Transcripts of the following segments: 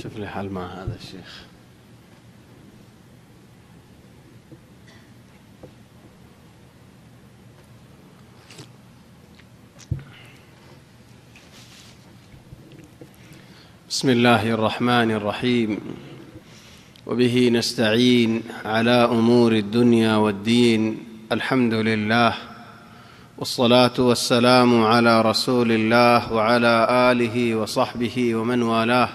شوف لي حل مع هذا الشيخ. بسم الله الرحمن الرحيم، وبه نستعين على أمور الدنيا والدين. الحمد لله، والصلاة والسلام على رسول الله وعلى آله وصحبه ومن والاه.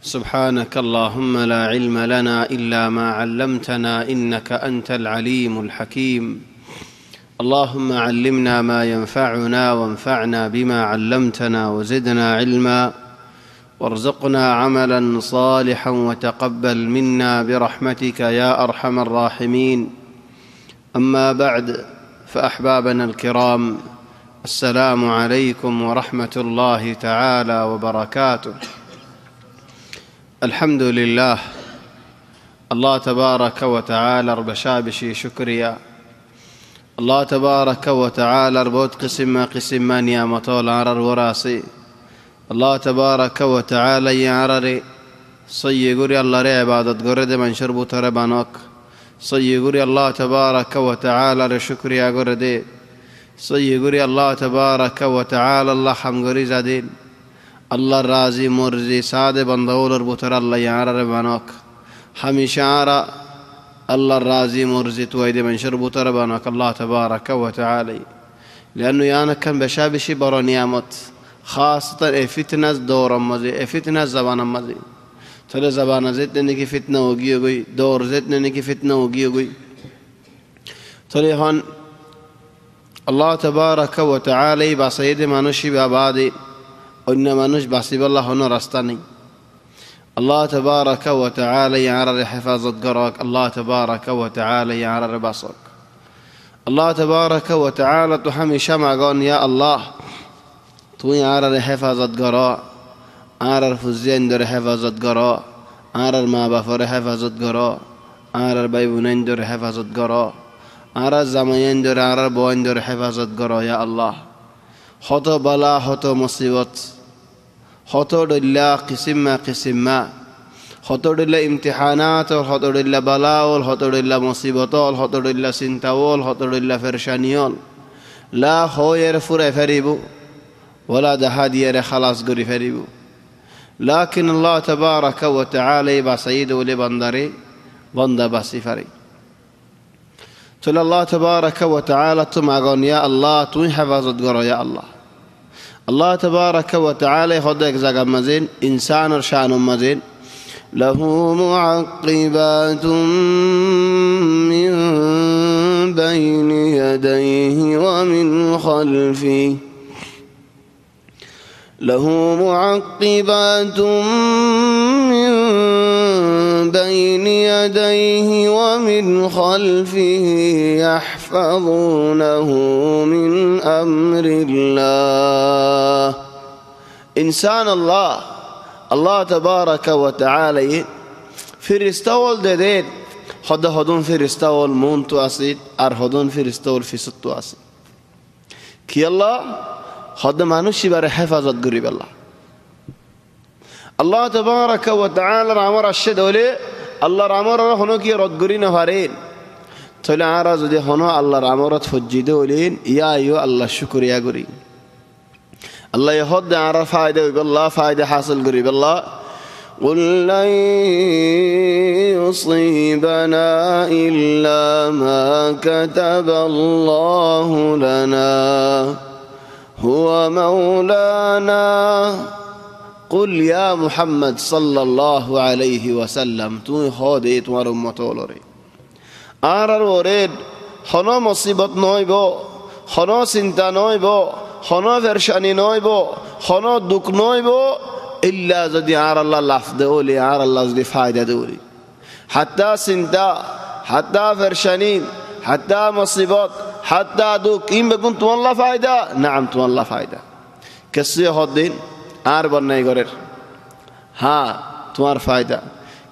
سبحانك اللهم لا علم لنا إلا ما علمتنا، إنك أنت العليم الحكيم. اللهم علمنا ما ينفعنا وانفعنا بما علمتنا وزدنا علما، وارزقنا عملا صالحا وتقبل منا برحمتك يا أرحم الراحمين. أما بعد، فأحبابنا الكرام، السلام عليكم ورحمة الله تعالى وبركاته. الحمد لله، الله تبارك وتعالى ربشابشي شكريا. الله تبارك وتعالى ربوت قسم نعمة العرر وراسي. الله تبارك وتعالى يعرري صيغوري الله ري عبادت قرد من شربو تربانوك. صيغوري الله تبارك وتعالى رشكريا قردي. صيغوري الله تبارك وتعالى الله حمغوري زادين. الله رازي مرزي ساد بندول ربوتر الله يعرر بانوك. حميشارا الله رازي مرزي تويد من شربو تربانوك الله تبارك وتعالى، لأنه يانا كان بشابشي برو نعمت، خاصة فتنة دور مزي فتنة زبان مزي. ترى زبان زيت نيكي فتنة وجيوجي، دور زيت نيكي فتنة وجيوجي. ترى هون الله تبارك وتعالى بسيد منوشي بابادي، إن منوش بسيب الله هنا رستني. الله تبارك وتعالى يعرر حفاظة قراك. الله تبارك وتعالى يعرر بصرك. الله تبارك وتعالى تحمي شمعون يا الله توي عرر حفاظة قراء، عرر فزين در حفاظة قراء، عرر ما بفر حفاظة قراء، عرر بيبونين در حفاظة قراء، عرر زمين در عرر بوين در حفاظة قراء. يا الله خطو بلا خطو مصيبت، خطو دلا قسم ما، خطو دلا امتحانات، خطو دلا بلاء، خطو دلا مصيبات، خطو دلا سنتوال، خطو دلا فرشانيال. لا خوير فريبو ولا دهادي خلاص قري فريبو، لكن الله تبارك وتعالى بسيد ولبندري بند بسفري. تل الله تبارك وتعالى تمعون يا الله توي حفاظت قرا. يا الله الله تبارك وتعالى خدك زغ مزين إنسان شان مزين، له معقبات من بين يديه ومن خلفه، له معقبات من بين يديه ومن خلفه يحفظونه من أمر الله. إنسان الله تبارك وتعالى فرستول ددين خد هدون فرستول مونتو أسيد أر هدون فرستول في ستو أسيد كي الله خد مانوشي بار حفاظت قريب الله تبارك وتعالى رامر الشدولي الله رامر هنو كي رد قرين هارين طلع عرض دي هنو الله رامر تفجدولين يا أيها الله الشكر يا قرين. الله يهد عرف فايدة بالله فايدة حاصل قريب الله. قل لن يصيبنا إلا ما كتب الله لنا هو مولانا. قل يا محمد صلى الله عليه وسلم توي خودت ورمتولري آرر ورد خنا مصيبت نويبو، خنا سنتا نويبو، خنا فرشاني نويبو، خنا دوك نويبو إلا زدي عار الله لفظ أولي عار الله زدي فايدة دولي. حتى سنتا، حتى فرشانين، حتى مصيبات، حتى دوك إن بكون والله فايدة. نعم والله فايدة. كسي هدين آر برناي غير ها توار فايدة.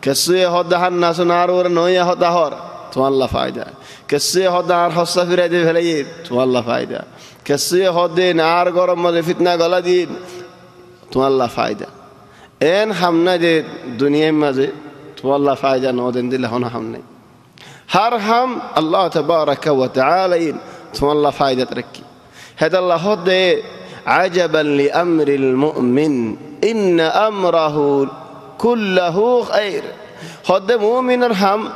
كسي هدا الناس نار ور نويا هدا هور والله فايدة. كسي هدا عار حصة في رد فليد والله فايدة. كسي هدين آر غرم مذ فتنة غلادين والله فايدة. N হামনা যে দুনিয়ার মাঝে তো আল্লাহ ফায়দা ন দেন দিলে হন হাম নাই হর হাম আল্লাহ তাবারাকা ওয়া তাআলা তো আল্লাহ ফায়দা রাখি هذا الله ده عجبا لأمر المؤمن إن أمره كله خير هذا مؤمن الهم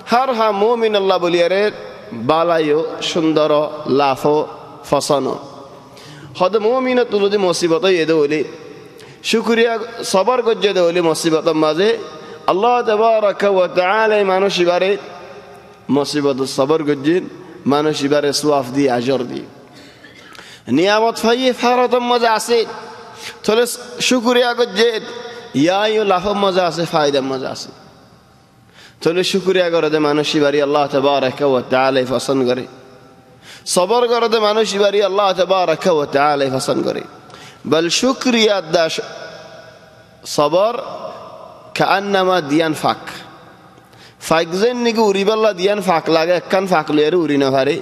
هر هم مؤمن الله بليره بالايو সুন্দর লাফো ফসানো هذا مؤمن তুলুদি মুসিবত এদোলে শুকরিয়া সবর গজ্জে দেওলে মুসিবত মাঝে আল্লাহ তাবারাকা ওয়া তাআলা মানুষ ইবারে মুসিবত সবর গজ্জে মানুষ ইবারে সওয়াব দি আজর দি নিয়ামত ফাইয়ে ফারতম মজা আছে তাহলে শুকরিয়া গজ্জে ইয়ায়ু লাফম মজা আছে ফায়দা মজা আছে তাহলে শুকরিয়া করে দে মানুষ ইবারে আল্লাহ তাবারাকা ওয়া তাআলা পছন্দ করে সবর করে দে মানুষ ইবারে আল্লাহ তাবারাকা ওয়া তাআলা পছন্দ করে বল শুকরিয়া দাশ সবর কান্নামা দিয়ান ফাক ফাকজেন নিকে উরিবাল্লা দিয়ান ফাক লাগে একখান ফাক লয়ের উরি না পারে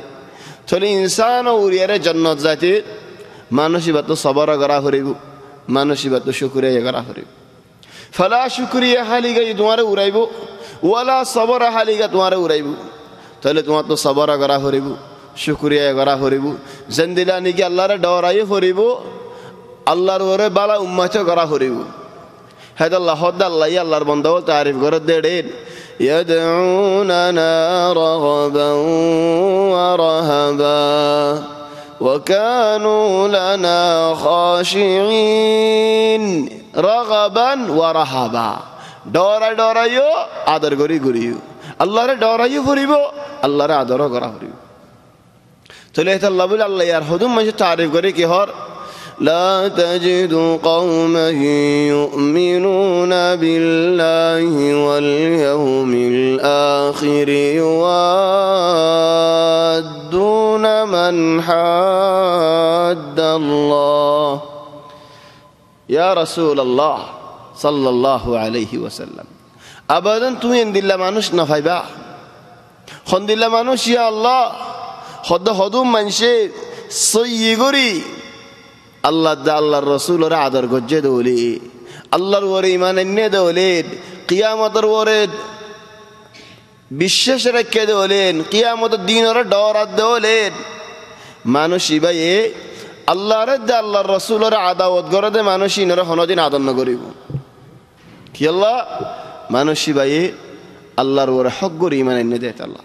তাহলে ইনসান উরিয়ারে জান্নাত যাইতে মানসিবাত সবর করা হরিব মানসিবাত শুকরিয়া করা হরিব ফলা শুকরিয়া হালিগা তোমারে উড়াইব ওয়ালা সবর হালিগা তোমারে উড়াইব তাহলে তোমার তো সবর করা হরিব শুকরিয়া করা হরিব জেন্দিলা নিকে আল্লাহরে ডরাই হরিব আল্লাহর ওরে বালা উম্মত করা হরিব হাদাল্লাহ হদাল্লাহ আল্লাহর বন্ধ তারিফ করে দেড়েন يدعوننا رغبا ورهبا وكانوا لنا خاشعين رغبا ورهبا ডরা ডরাইও আদর করি করিও আল্লাহরে ডরাইও করিব আল্লাহরে আদর করা করিব তাহলে এটা আল্লাহ বলে আল্লাহ আর হুদুম মাঝে তারিফ করে কি হর لا تجد قوما يؤمنون بالله واليوم الآخر يوادون من حاد الله يا رسول الله صلى الله عليه وسلم أبدا توين دل مانوش نفايبا خن دل مانوش يا الله خد خدوم منشي صيغري আল্লাহ আল্লাহর রাসূলের আদর গজ্জে দৌলি আল্লাহর ওরে ঈমান এনে দৌলি কিয়ামতের ওরে বিশ্বাস রেখে দৌলেন কিয়ামতের দিন ওরে ডর দৌলেন মানুষ ইবায়ে আল্লাহর আল্লাহর রাসূলের আদাওয়াত করে দে মানুষ ইনরে হনদিন আদর ন করিব কি আল্লাহ মানুষ ইবায়ে আল্লাহর ওরে হক করে ঈমান এনে দেয় আল্লাহ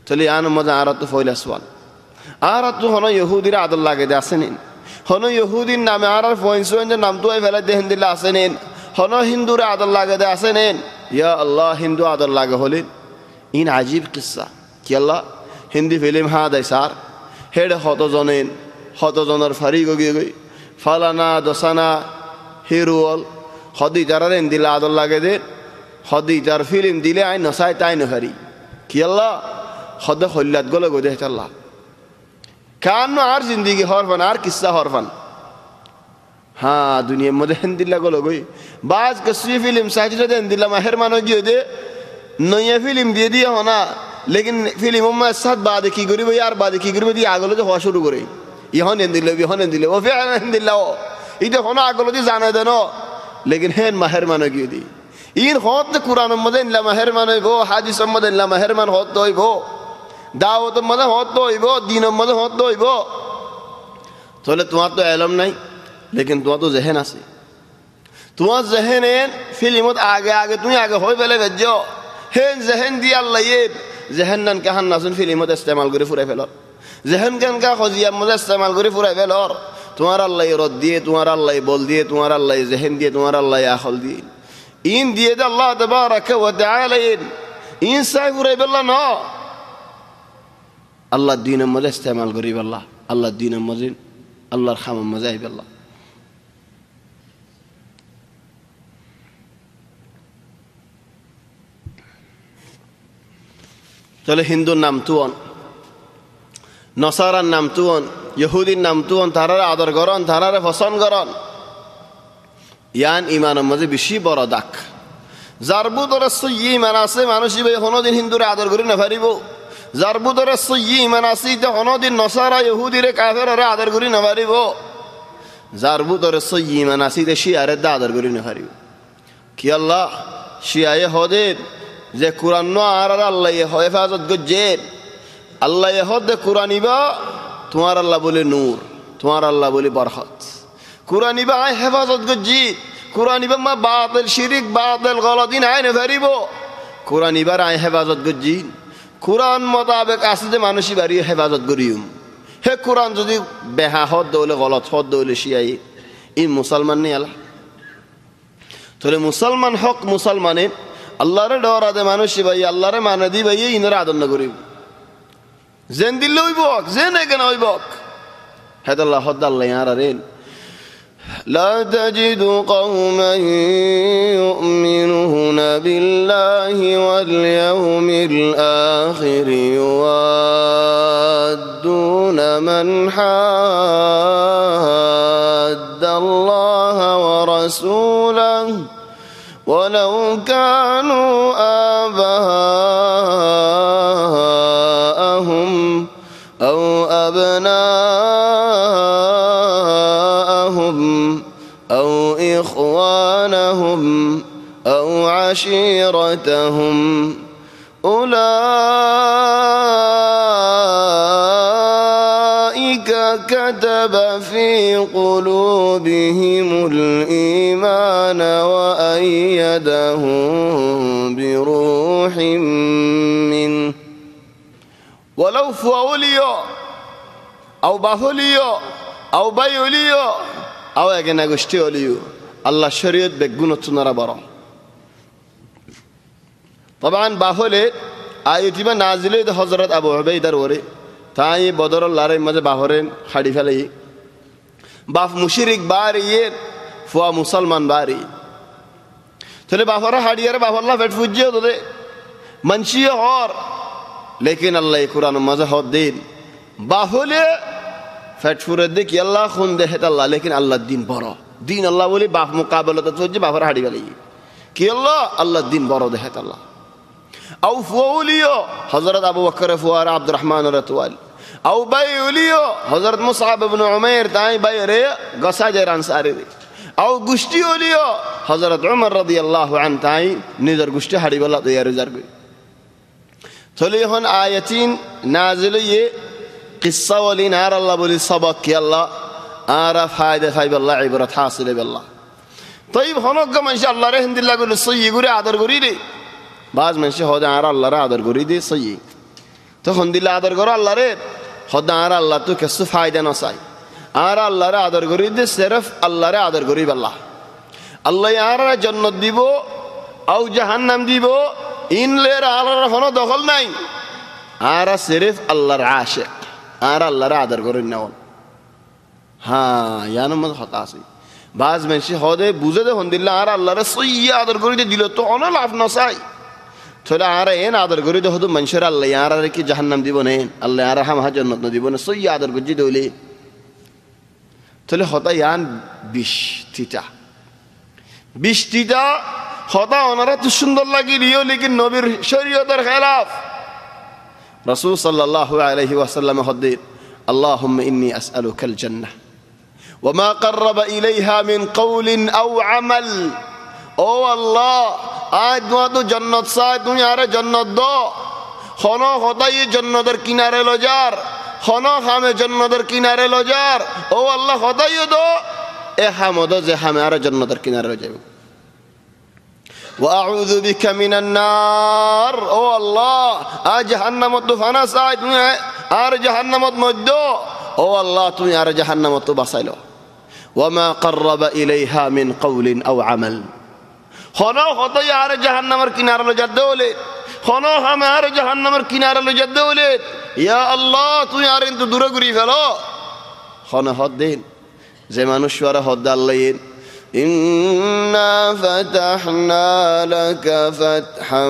তাহলে আন মজা আর তো ফয়লা সওয়াল আর তো হন ইহুদির আদর লাগে দে আসেন হন ইহুদির নামে আর ফয়েন্সের নাম তো ফেলে দেহেন দিলে আসেন হন হিন্দুর আদর লাগে দে আসেন ইয়া আল্লাহ হিন্দু আদর লাগে হলেন ইন আজীব কিসা কি আল্লাহ হিন্দি ফিল্ম হা দেয় সার হেড হতজনের ফারি গিয়ে গই ফালানা দসানা হিরুয়াল হদি তারারেন দিলে আদর লাগে দে হদি তার ফিল্ম দিলে আই নসায় তাই নহারি কি আল্লাহ হদ হল্লাদ গলে গো দেহ আল্লাহ কান্ন আর জিন্দগি হরফান আর কিসা হরফান হ্যাঁ দুনিয়ার মধ্যে হিন্দিল্লা গলো গই বাজ কসি ফিল্ম সাইজে দেন দিলা মাহের মানো গিয়ে দে নয়া ফিল্ম দিয়ে দিয়ে হনা লেকিন ফিল্ম আমার সাথ বাদে কি করিব আর বাদে কি করিব দিয়ে আগলো হওয়া শুরু করে ইহন দিলে ও ফির হিন্দিল্লা ও ইতে হনা আগলো দিয়ে জানা দেন লেকিন হেন মাহের মানো গিয়ে দি ইন হত কুরআনের মধ্যে ইল্লা মাহের মানইব হাদিসের মধ্যে ইল্লা মাহের মান হত হইব দাওয়াতের মধ্যে হত হইব দিনের মধ্যে হত হইব তাহলে তোমার তো এলম নাই লেকিন তোমার তো জেহেন আছে তোমার জেহেন ফিল্মত আগে তুমি আগে হয়ে পেলে ভেজ হেন জেহেন দিয়ে আল্লাহ জেহেন নান কাহান নাচুন ফিল্মত ইস্তেমাল করে ফুরাই ফেলর জেহেন কান কা খজিয়ার মধ্যে ইস্তেমাল করে ফুরাই ফেলর তোমার আল্লাহ রদ দিয়ে তোমার আল্লাহ বল দিয়ে তোমার আল্লাহ জেহেন দিয়ে তোমার আল্লাহ আখল দিয়ে ইন দিয়ে দে আল্লাহ তাবারাকা ওয়া তাআলা ইন সাই ফুরাই ফেললা ন আল্লাহ দ্বীনের মধ্যে ইস্তেমাল করিব আল্লাহ দ্বীনের মধ্যে আল্লাহর খামের মধ্যে আইব আল্লাহ তাহলে হিন্দুর নাম তুয়ন নসারার নাম তুয়ন ইহুদির নাম তুয়ন তারারে আদর করন তারারে পছন্দ করন ইয়ান ইমানের মধ্যে বেশি বড় দাগ যার বুতরে সহি ইমান আছে মানুষ কোনোদিন হিন্দুরে আদর করি না পারিব যার বুতরে সহি ইমান আছে হনদিন নসারা ইহুদিরে কাফেররে আদর করি না পারিব যার ভিতরে সই ইমান আছে তে শিয়ারে দাদর করি না পারিব কি আল্লাহ শিয়ায়ে হদের যে কোরআন ন আর আল্লাহ হেফাজত গজ্জের আল্লাহ হদে কোরআন ইবা তোমার আল্লাহ বলে নূর তোমার আল্লাহ বলে বরকত কোরআন ইবা আয় হেফাজত গজ্জি কোরআন ইবা মা বাতিল শিরিক বাতিল গলদিন আয় না পারিব কোরআন ইবার আয় হেফাজত গজ্জি কোরআন মোতাবেক আছে যে মানুষই বাড়ি হেফাজত করিম হে কোরআন যদি বেহা হদ দৌলে গলত হদ দৌলে শিয়াই ই মুসলমান নেই আল্লাহ তাহলে মুসলমান হক মুসলমানের আল্লাহরে ডরা দে মানুষই ভাই আল্লাহরে মানে দি ভাই ইনারা আদর না করিব জেন দিল্লে হইবক জেন কেন হইবক হেদ আল্লাহ হদ আল্লাহ ইয়ারা রেন لا تجد قوما يؤمنون بالله واليوم الآخر يوادون من حاد الله ورسوله ولو كانوا آباءهم أو أبناءهم أو إخوانهم أو عشيرتهم أولئك كتب في قلوبهم الإيمان وأيدهم بروح منه ولو فوليو أو بافوليو أو بايوليو أو أجنا غشتيوليو الله شريعت بجنة تنارا برا طبعا بافولي آياتي ما نازلة ده حضرت أبو عبيدة وري تاي بدر الله ري ماذا بافورين حديث عليه باف مشرك باري فوا مسلمان باري تلي بافورا حديث باف الله فت فوجيه ده منشيه هور लेकिन अल्लाह कुरान मज़ा हो दिन बाहुले फैट फुरे देख अल्लाह खुन दे है अल्लाह लेकिन अल्लाह दिन बड़ा दिन अल्लाह बोले बाप मुकाबला तो सोचे बाप हाड़ी वाली कि अल्लाह दिन बड़ा दे है अल्लाह औ फुलियो हज़रत अबू बकर फुआरा अब्दुर्रहमान रतवाल औ बायुलियो हज़रत मुसाब इब्न उमैर ताई बाय रे गसा जरान सारे रे औ गुश्ती ओलियो हज़रत उमर रज़ियल्लाहु अन्हु ताई निजर गुश्ती हाड़ी वाला तो यार जार गई थोली हन आयतीन नाज़िल ये किस्सा वाली नार अल्लाह बोली सबक कि अल्लाह आरा फायदे फायदे अल्लाह इबरत हासिल बिल्लाह तईब हनों का मंशा अल्लाह रे हिंदिल्ला को सही गुरे आदर गुरी दे बाज़ मंशा होदा आरा अल्लाह रे आदर गुरी दे सही तो हिंदिल्ला आदर करो अल्लाह रे होदा आरा अल्लाह तो कैसे फायदे न साई आरा अल्लाह रे आदर गुरी दे सिर्फ अल्लाह रे आदर गुरी बिल्लाह अल्लाह आरा जन्नत दीबो औ जहन्नम दीबो इन ले रहा होना दखल नहीं आरा सिर्फ अल्लाह आशिक आरा अल्लाह आदर करो इन्हों हाँ यार मत होता सी बाज में से होदे बुझे दे होंदिल्ला आरा अल्लाह सही आदर करो दे दिलो तो ओना लाफ नसाई थोड़ा आरा एन आदर करो दे होदो मंशर अल्लाह आरा रे की जहन्नम दीबो नहीं अल्लाह आरा हम जन्नत न दीबो न सही आदर करो जी दोले थोड़े होता यान बिश तीता होता ओनारा तो सुंदर लगी रियो लेकिन नबीर शरीयतर खिलाफ रसूल सल्लल्लाहु अलैहि वसल्लम हदीर अल्लाहुम्मा इन्नी अस्अलुकल जन्नह वमा क़र्रब इलैहा मिन क़ौलिन औ अमल ओ अल्लाह आज दुआ तो जन्नत सा तू यारे जन्नत दो खाना होता ये जन्नतर किनारे लो जार खाना हमें जन्नतर किनारे लो जार ओ अल्लाह होता ये दो ए हमदो जे हमारा जन्नतर किनारे लो जाए وأعوذ بك من النار أو الله جهنم الطفانة سايد جهنم مدو أو الله توني جهنم الطباسيلو وما قرب إليها من قول أو عمل خنا خطا يا جهنم الكنار لجدولي خنا هم يا جهنم الكنار لجدولي يا الله توني أنت دورة غريب لا خنا هدين زمان الشوارع هد الله إنا فتحنا لك فتحا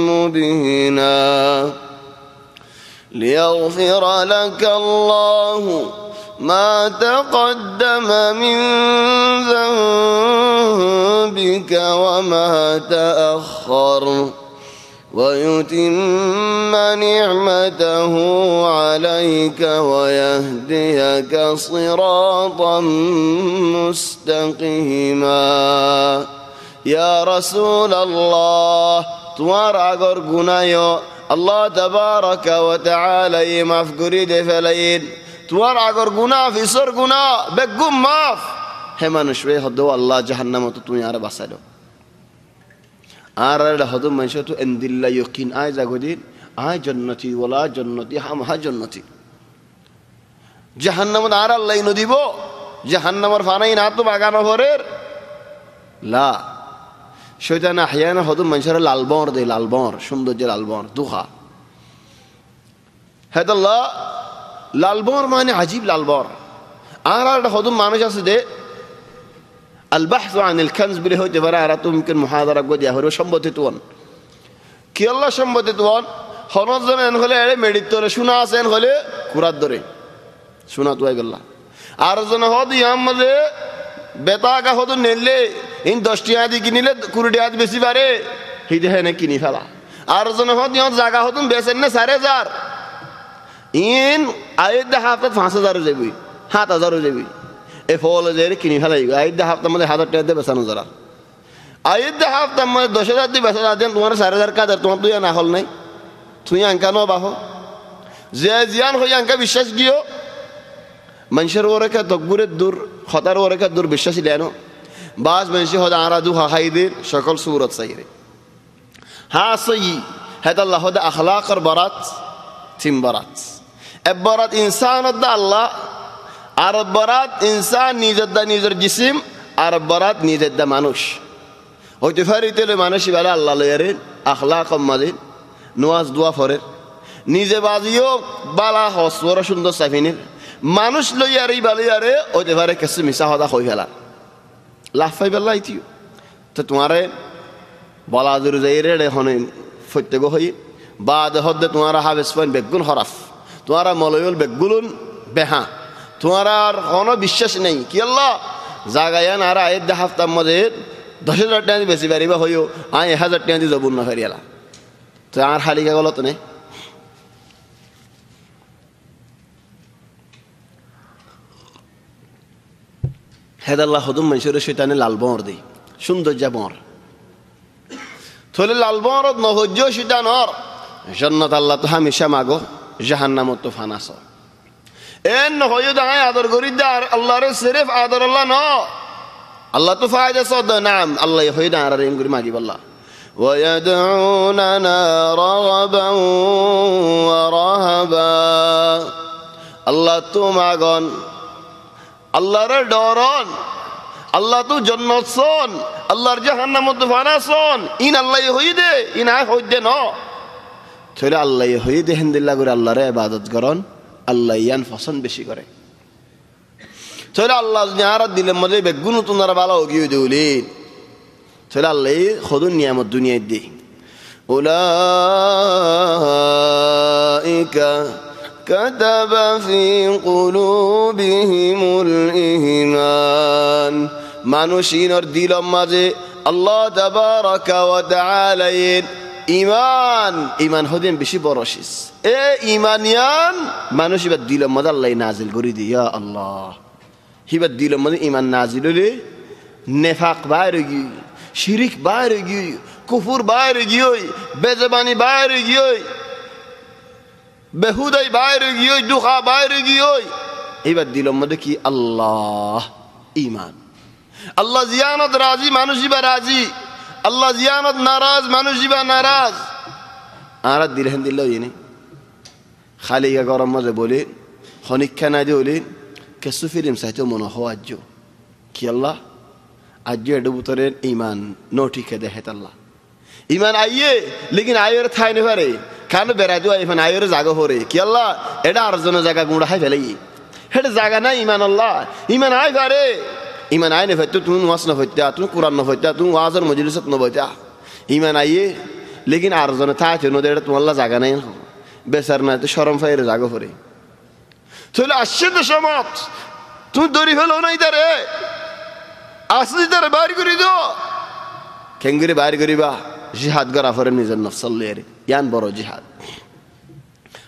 مبينا ليغفر لك الله ما تقدم من ذنبك وما تأخر ويتم نعمته عليك ويهديك صراطا مستقيما يا رسول الله তোমার আগর গুনাহ আল্লাহ তাবারাকা ওয়া তাআলা মাফ করে দে ফেলাইন তোমার আগর গুনাহ ফিসর গুনাহ বেগুম মাফ হে মানুষ রে হদো আল্লাহ জাহান্নাম তো তুমি আর বাঁচালো আর হদো মানুষ তো ইনদিল্লা ইয়াকিন আয় জাগদিন আয় জান্নাতি ওয়ালা জান্নাতি হাম হা জান্নাতি জাহান্নাম আর আল্লাহ ইনো দিব জাহান্নামের ফানাই না তো বাগানো ভরের লা শয়তান আহয়ানা হদো মানুষের লালবর দে লালবর সৌন্দর্যের লালবর দুহা হেদাল্লাহ লালবর মানে আজীব লালবর আর হদো মানুষ আছে দে البحث عن الكنز بله هو جبرارة ممكن محاضرة قد يهرو شنبتتوان كي الله شنبتتوان خلاص زمان انخلي عليه مديتور شنا سين خلي كرات دوري شنا توي الله أرزنا هذا يوم مزه بتاعك هذا نيلله إن دشتيا دي كنيله كورديا دي بسي باره هيدا هنا كني فلا أرزنا هذا يوم زاغا هذا بيسنة سارة زار إن أيده هافت 5000 جبوي 7000 جبوي فول زيري كني فلا يجوا أيده هافت ماذا هذا تيادة بسانو زرار أيده هافت ماذا 10000 دي بسانو دين تمہارا 4000 کا در تمہارا تو يا ناخل نہیں تو يا انكا نو باهو زيان هو يا انكا بيشش گيو منشر وركا تكبر الدور خطر وركا الدور بيشش لانو باز منشي هذا عرضو هايدير شكل صورة سيري ها سي هذا الله هذا أخلاق البرات تيم برات البرات إنسان الدا الله عرب برات إنسان نيزد نيزر جسم عرب برات نيزد مانوش وتفريت له مانوش بلا الله ليرين أخلاق مدين نواز دوا فرر نيزه بازيو بالا حسورة شندو سفينة مانوش لو ياري بالا ياري وتفريت كسر مسا هذا خوي هلا লাফাই বেলা ইতিও তো তোমারে বলা দূর যাইরে রে হনে ফতে গো হই বাদ হদ্দে তোমারা হাবেস ফান বেগুন হরাফ তোমারা মলয়ুল বেগুলুন বেহা তোমারা আর কোনো বিশ্বাস নেই কি আল্লাহ জাগায়ান আর আয়াত দে হাফতা মধ্যে 10000 টাকা বেশি বাড়িবা হইও আই 1000 টাকা দি জবুন না ফেরিয়ালা তো আর হালিকা গলত নেই হেদাল্লাহ হদুম মানুষের শৈতানে লালবর দেই সৌন্দর্য বর থলে লালবর নহজ্য শৈতানর জান্নাত আল্লাহ তো হামেশা মাগো জাহান্নামত তো ফানাস এন হইয় দাই আদর করি দার আল্লাহর সিরফ আদর আল্লাহ ন আল্লাহ তো ফায়দা সদ নাম আল্লাহ হইয় দার রেম করি মাগি আল্লাহ ويدعوننا رغبا ورهبا আল্লাহ তো মাগন আল্লাহর ডরন আল্লাহ তো জান্নাত সন আল্লাহর জাহান্নামত ফানাসন ইন আল্লাহ হইদে ইন আই হইদে ন থলে আল্লাহ হইদে হিন্দিল্লাহ করে আল্লাহর ইবাদত করন আল্লাহ ইয়ান পছন্দ বেশি করে থলে আল্লাহ যারা দিলে মধ্যে বেগুন তোমরা ভালো গিয়ে দেউলেন থলে আল্লাহ খদুন নিয়ামত দুনিয়ায় দে উলাইকা كتب في قلوبهم الإيمان মানুষের দিলের মাঝে আল্লাহ তাবারাকা ওয়া তাআলা ঈমান হদেন বেশি বড়শিস এ ঈমানিয়ান মানুষের দিলের মাঝে আল্লাহ নাজিল করে দি ইয়া আল্লাহ হিবা দিলের মাঝে ঈমান নাজিল হলে নিফাক বাইরে গই শিরক বাইরে গই কুফর বাইরে গই বেজবানি বাইরে গই বেহুদাই বাইরে গিয়ে দুখা বাইরে গিয়ে এবার দিলের মধ্যে কি আল্লাহ ঈমান আল্লাহ জিয়ানত রাজি মানুষই বা রাজি আল্লাহ জিয়ানত নারাজ মানুষই বা নারাজ আর দিলেন দিল ইনি খালি গরম মধ্যে বলে খনিক্ষা না দিয়ে বলে কেসু ফিল্ম চাইতে মনে হো আজ কি আল্লাহ আজ এটা বুতরের ঈমান নোটিকে দেখে আল্লাহ ঈমান আইয়ে লেকিন আয়ের ঠাই নে পারে কেন বেড়াইতে আইফেন আয়ের জায়গা হরে কি আল্লাহ এটা আর জন জায়গা গুঁড়া হাই ফেলাই এটা জায়গা নাই ঈমান আল্লাহ ঈমান আই পারে ঈমান আই নে ফেতে তুমি ওয়াজ না ফেতে তুমি কুরআন না ফেতে তুমি ওয়াজের মজলিসত না বইতা ঈমান আইয়ে লেকিন আর জন ঠাই তে নদে এটা তোমার আল্লাহ জায়গা নাই বেচার না তো শরম ফাইর জায়গা হরে তাহলে আসছে তো সমাজ তুমি দড়ি ফেলো নাই তারে আসলি তারে বাইর করে দাও কেঙ্গুরি বাইর করিবা জিহাদ করা পরে নিজের নফসল্লের ইয়ান বড় জিহাদ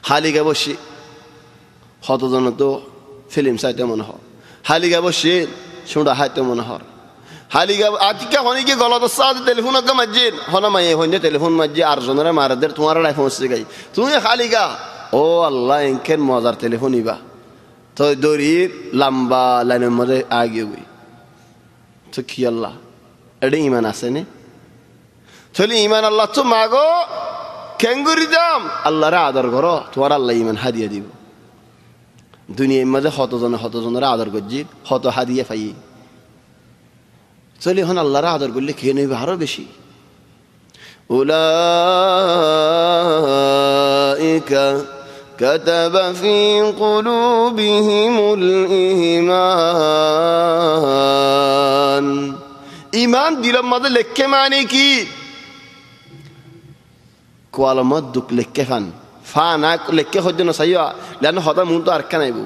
হালিগা বসি হতজন তো ফিল্ম চাইতে মনে হয় হালিগা বসে শুনরা হাইতে মনে হয় হালিগা আজকে হনিকে গলত সাথে টেলিফোন আগে মাঝিন হনা মাইয়ে হইনে টেলিফোন মাঝি আর জনের মারাদের তোমার লাই পৌঁছে গাই তুমি হালিগা ও আল্লাহ এনকেন মজার টেলিফোন ইবা তো দড়ির লম্বা লাইনের মধ্যে আগে গই তো কি আল্লাহ এটা ইমান আছে নে চলি ইমান আল্লাহ তো মাগো কেঙ্গুরি দাম আল্লাহরে আদর করো তোমার আল্লাহ ইমান হাদিয়া দিব দুনিয়ার মাঝে হতজনের আদর করছি হত হাদিয়া পাই চলি এখন আল্লাহরে আদর করলে খেয়ে নেবে আরো বেশি উলাইকা কাতাবা ফি কুলুবিহিমুল ঈমান ঈমান দিলের মধ্যে লেখে মানে কি কোয়ালমত দুঃখ লেখে ফান ফা না লেখে হদ্য না চাইয়া লেন হতা মন তো আর কেনাইব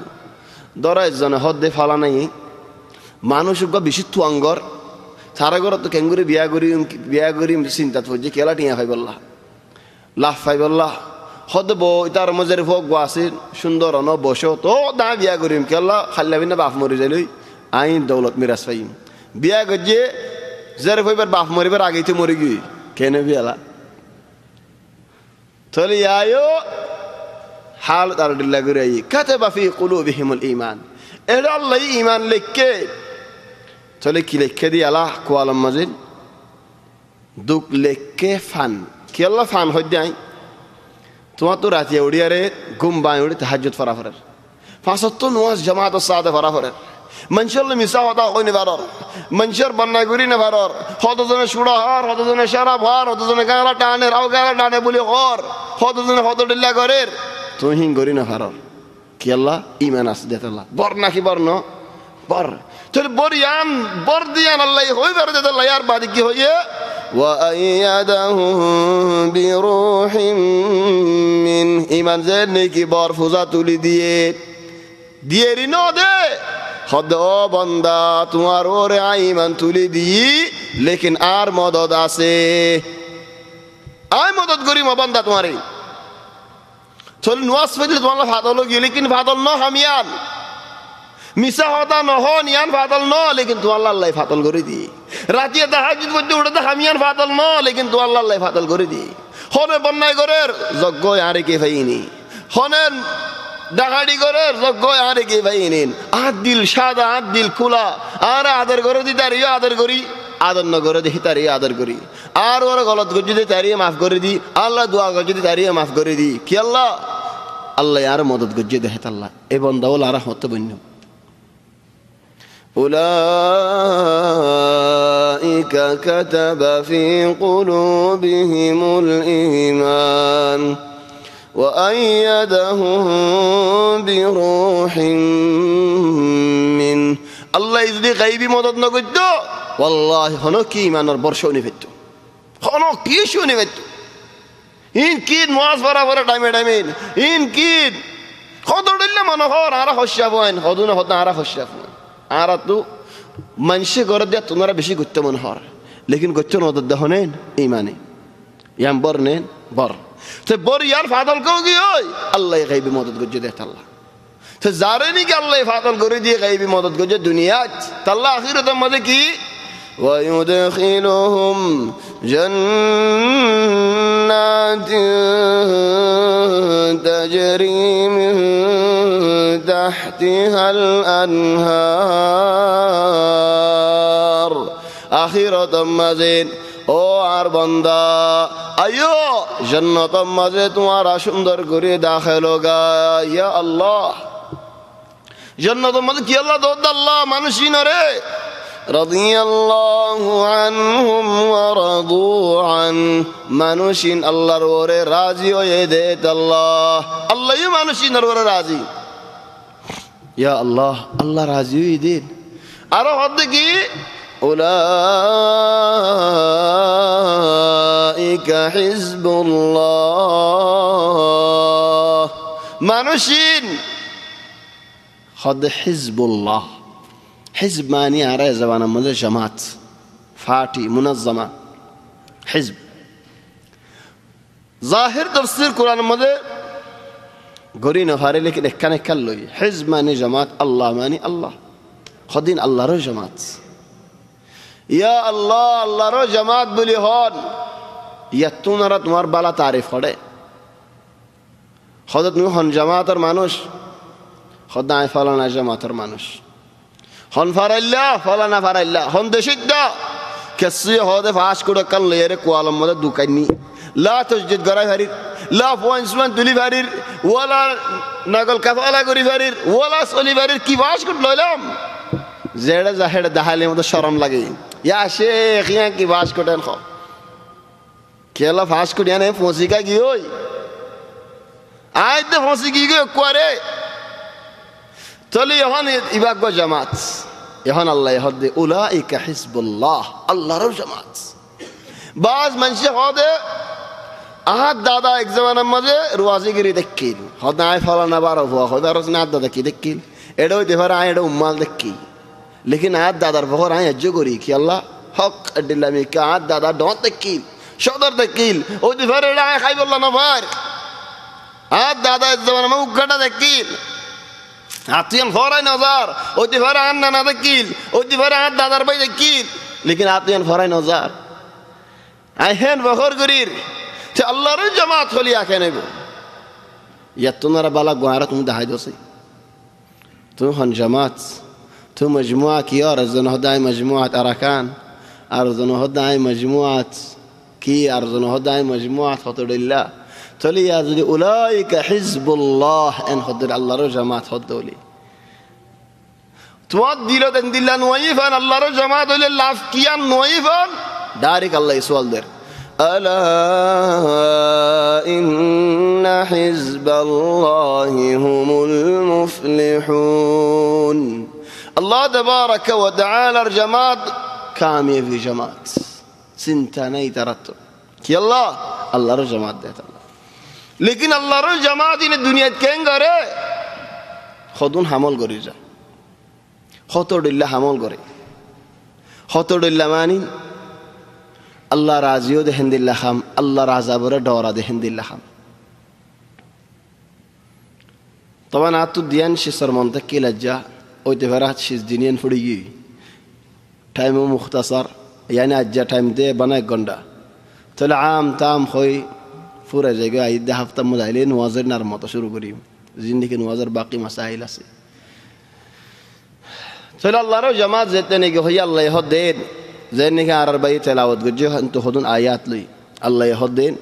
ধরো একজনে হদ্দে ফালা নাই মানুষ বেশি তুয়াঙ্গর সারা ঘর তো কেঙ্গুরি বিয়া করি চিন্তা করছে কেলা টিয়া খাই বললা লাভ পাই বললা হদ বই তার মজের ভোগ আছে সুন্দর ন বসো তো দা বিয়া করিম কেলা খাল্লাবি না বাপ মরি যাইলই আইন দৌলত মিরাজ পাইম বিয়া করছে যার ভাইবার বাপ মরিবার আগেই তো মরি গই কেন বিয়ালা চলে আয়ো হাল তার ডিল্লা করে আই কাতাবা ফি কুলুবিহিমুল ঈমান এটা আল্লাহ ঈমান লিখকে চলে কি লেখে দি আল্লাহ কোয়ালম মাজিদ দুঃখ লেখকে ফান কি আল্লাহ ফান হই যাই তোমার তো রাতে উড়িয়ারে ঘুম বাই উড়ি তাহাজ্জুদ ফরাফরের ফাঁসত্ব নোয়াজ জামাত সাদে ফরাফরের মানুষের মিশা হতা কইনি বারর মানুষের বন্যায় করি না বারর হতজনে সুড়া হর হতজনে সারাপ হর হতজনে গালা টানে রাও গালা টানে বলি হর হতজনে হত ডিল্লা করের তুই হিং করি না বারর কি আল্লাহ ইমান আছে দেতাল্লাহ বর নাকি বর ন বর চলে বরিয়ান বর দিয়ান আল্লাহ হই বার দেতাল্লাহ আর বাদি কি হইয়ে ওয়াইয়াদাহু বিরূহিম মিন ইমান যে নেকি বর ফুজা তুলি দিয়ে দিয়েরি ন দে হদ বন্দা তোমার ওরে আইমান তুলি দিই লেকিন আর মদদ আছে আই মদদ করি বন্দা তোমারে চল নোয়াজ ফেলে তোমার ফাদল গিয়ে লেকিন ফাদল ন হামিয়ান মিশা হতা নহন ইয়ান ফাদল ন লেকিন তোমার আল্লাহ ফাদল করে দি রাতে তাহাজ্জুদ করতে উঠে হামিয়ান ফাদল ন লেকিন তোমার আল্লাহ ফাদল করে দি হনে বন্যায় করের যজ্ঞ আরে কে ভাইনি হনেন ডাকাডি করে যজ্ঞ আরে কে ভাই নিন আদ দিল সাদা আদ দিল খোলা আর আদর করে দি তারিও আদর করি আদর ন করে দি তারিও আদর করি আর ওরা গলত করে যদি তারিয়ে মাফ করে দি আল্লাহ দোয়া করে যদি তারিয়ে মাফ করে দি কি আল্লাহ আল্লাহ আর মদত গজ্জে দেহে আল্লাহ এ বন্দাউল আর হতে বন্য উলাইকা কাতাবা ফি কুলুবিহিমুল ঈমান وأيدهم بروح من الله যদি গায়বী মদত না করত والله হনো কি ইমানের বর্ষ উনি পেত হনো কি শুনি পেত ইন কি নামাজ পড়া পড়া টাইমে ইন কি কত দিলে মনে হর আর হস্যা বইন হদুনা হদ আর হস্যা আর তো মানুষে করে দেয়া তোমরা বেশি করতে মনে হর লেকিন করতে মদত দহনেন ইমানে ইয়াম বর নেন বর তো বর ইয়ার ফাদল কেউ কি হয় আল্লাহ গায়বী মদত করছে দেখ আল্লাহ তো জানেনি কি আল্লাহ ফাদল করে দিয়ে গায়বী মদত করছে দুনিয়াত আল্লাহ আখিরাতের মধ্যে কি ويدخلهم جنات تجري من تحتها الأنهار آخرة مزين ও আর বান্দা আয়ো জান্নাতের মাঝে তোমারা সুন্দর করে দাখিল হোগা ইয়া আল্লাহ জান্নাতের মাঝে কি আল্লাহ দোদ আল্লাহ মানুষই নরে রাদিয়াল্লাহু আনহুম ওয়া রাদু আন মানুষিন আল্লাহর ওরে রাজি হয়ে দেত আল্লাহ আল্লাহই মানুষিন ওরে রাজি ইয়া আল্লাহ আল্লাহ রাজি হয়ে দেন আর হদ কি উলাইকা হিজবুল্লাহ মানুষিন হদ হিজবুল্লাহ হিজব মানে আরে জবানের মধ্যে জামাত ফাটি মুনাজ্জামা হিজব জাহির তাফসীর কোরআনের মধ্যে গরি না পারে, লেকিন একখান একখান লই। হিজব মানে জামাত, আল্লাহ মানে আল্লাহ, সদিন আল্লাহর জামাত। ইয়া আল্লাহ, আল্লাহর জামাত বলি হন, ইয়া তোমরা তোমার বালা তারিফ করে। সদা তুমি হন জামাতের মানুষ, সদায় ফলানা জামাতের মানুষ, হন ফারাইল্লা ফলানা ফারাইল্লা, হন দেশিদ্দা কেসি হদে ফাঁস করে কান লেয়ারে কোয়ালম মধ্যে দুকাইনি, লা তসজিদ গড়াই ফারির, লা পয়েন্টসমান তুলি ফারির, ওয়ালা নগল কাফালা করি ফারির, ওয়ালা চলি ফারির, কি ফাঁস করে লইলাম জেড়ে যা হেড়ে দেখালে মতো শরম লাগে। ইয়া শেখ ইয়া কি ফাঁস করেন খ কেলা ফাঁস করিয়া নে ফসিকা কি ওই আয় দে ফসি কি গো করে চলি এখন ইবাগ জামাত, এখন আল্লাহ হদে উলাইকা হিজবুল্লাহ, আল্লাহর জামাত। বাজ মানুষ হদে আহাত দাদা এক জামানার মাঝে রোয়াজিগিরি দেখিল, হদে আয় ফলানা বারো ভুয়া হদে আর আহাত দাদা কি দেখিল, এটা হইতে পারে আয় এটা উম্মাল দেখি, লেকিন আহাত দাদার ভর আয় হজ্জ করি কি আল্লাহ হক আডিল্লামি কে আহাত দাদা ডট দেখিল, সদর দেখিল, হইতে পারে এটা আয় খাই বললা না ভার আহাত দাদা এক জামানার মা উগ্গাটা দেখিল, আত্মীয়ন ফরাই নজার হইতে পারে আন নানা দেখিল, হইতে পারে আহাত দাদার ভাই দেখিল, লেকিন আত্মীয়ন ফরাই নজার আয় হেন বহর করির আল্লাহর জামাত হলি আখে নেব। ইয়া তোমরা বালা গোয়ারা তুমি দেখাই দোসে তুমি হন জামাত, تو مجموعة كي أرزنا هداي مجموعة أركان، أرزنا هداي مجموعة كي أرزنا هداي مجموعة خطر الله تلي يا أولئك حزب الله إن خطر الله رجمات خطولي تودي له تندلا نويفان الله رجمات ولي لافكيان نويفان دارك الله يسوال در ألا إن حزب الله هم المفلحون الله تبارك وتعالى جماعت كامي في جماعت سنتاني ترتب كي الله رو جماعت دیتا لیکن الله رو جماعت این دنیا کہیں گرے خودون حمل گری جا خطر دلہ حمل گری خطر دلہ مانی الله راضیو ده هند الله خم الله رازا بره دورا ده هند الله خم طبعا آتو دیان شی سرمانتک کی لجا ويتفرات شيز دينين فريجي تايم مختصر يعني أجا تايم ده بنا قندا طلع عام تام خوي فورا جاي يده هفته مدايلين نوازر نرمطة شروع قريب زندگی نوازر باقي مسائل سي طلع الله رو جماعت زتني كي هي الله يهدين زين كي عرر بيت تلاوت قرجه أنتو خدون آيات لي الله يهدين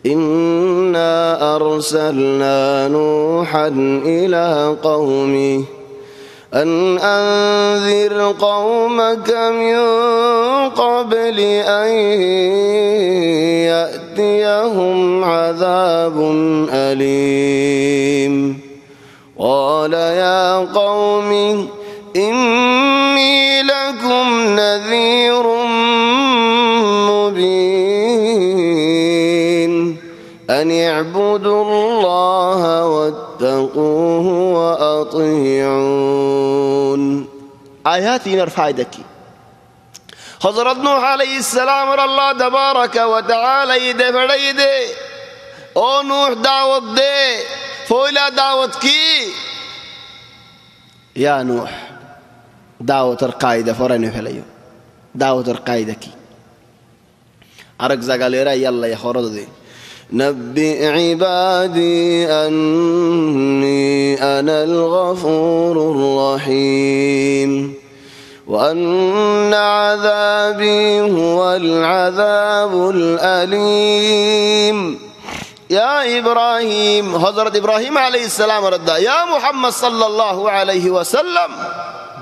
إنا أرسلنا نوحا إلى قومه أن أنذر قومك من قبل أن يأتيهم عذاب أليم قال يا قوم إني لكم نذير مبين أن اعبدوا الله واتقوه وأطيعون آياتي نرفعدك حضرت نوح عليه السلام الله تبارك وتعالى يدفع يدي او نوح دعوت دي فولا دعوت كي يا نوح دعوت القاعدة فرني فليو دعوت القاعدة كي عرق زغاليرا يلا يا خرد دي نبئ عبادي أني أنا الغفور الرحيم وأن عذابي هو العذاب الأليم يا إبراهيم حضرت إبراهيم عليه السلام رد يا محمد صلى الله عليه وسلم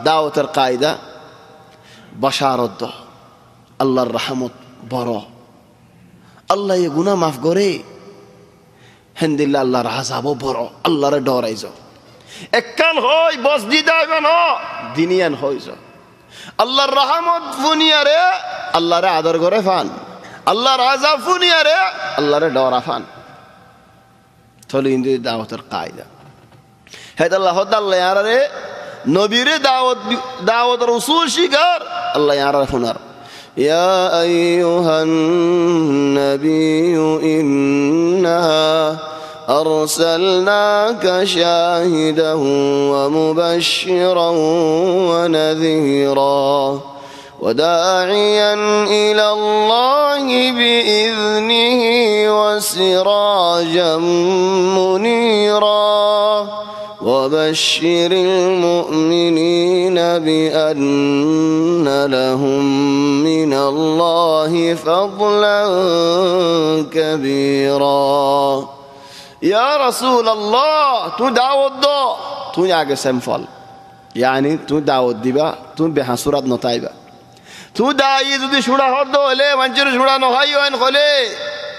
دعوة القاعدة بشارة الله الرحمة برا الله يقولنا معف قري هند الله الله رحزابه برا الله ردور ايزو اكان هوي بس دي دايما هو دينيان هويزو الله الرحمة فنيا ري الله را عدر قري فان الله رحزاب فنيا ري الله ردور فان تولي اندي دعوة القاعدة هيدا الله هدى الله يارا ري نبي ري دعوة رسول شكار الله يارا فنار يا أيها النبي إنا أرسلناك شاهدا ومبشرا ونذيرا وداعيا إلى الله بإذنه وسراجا منيرا وبشر المؤمنين بأن لهم من الله فضلا كبيرا. يا رسول الله تو دعوت دو تو ياغ سمفل يعني تو دعوت ديبا تو بها سورة نطايبا تو داعي যদি শুড়া হরদ হলে মানুষের শুড়া নহাই হন খলে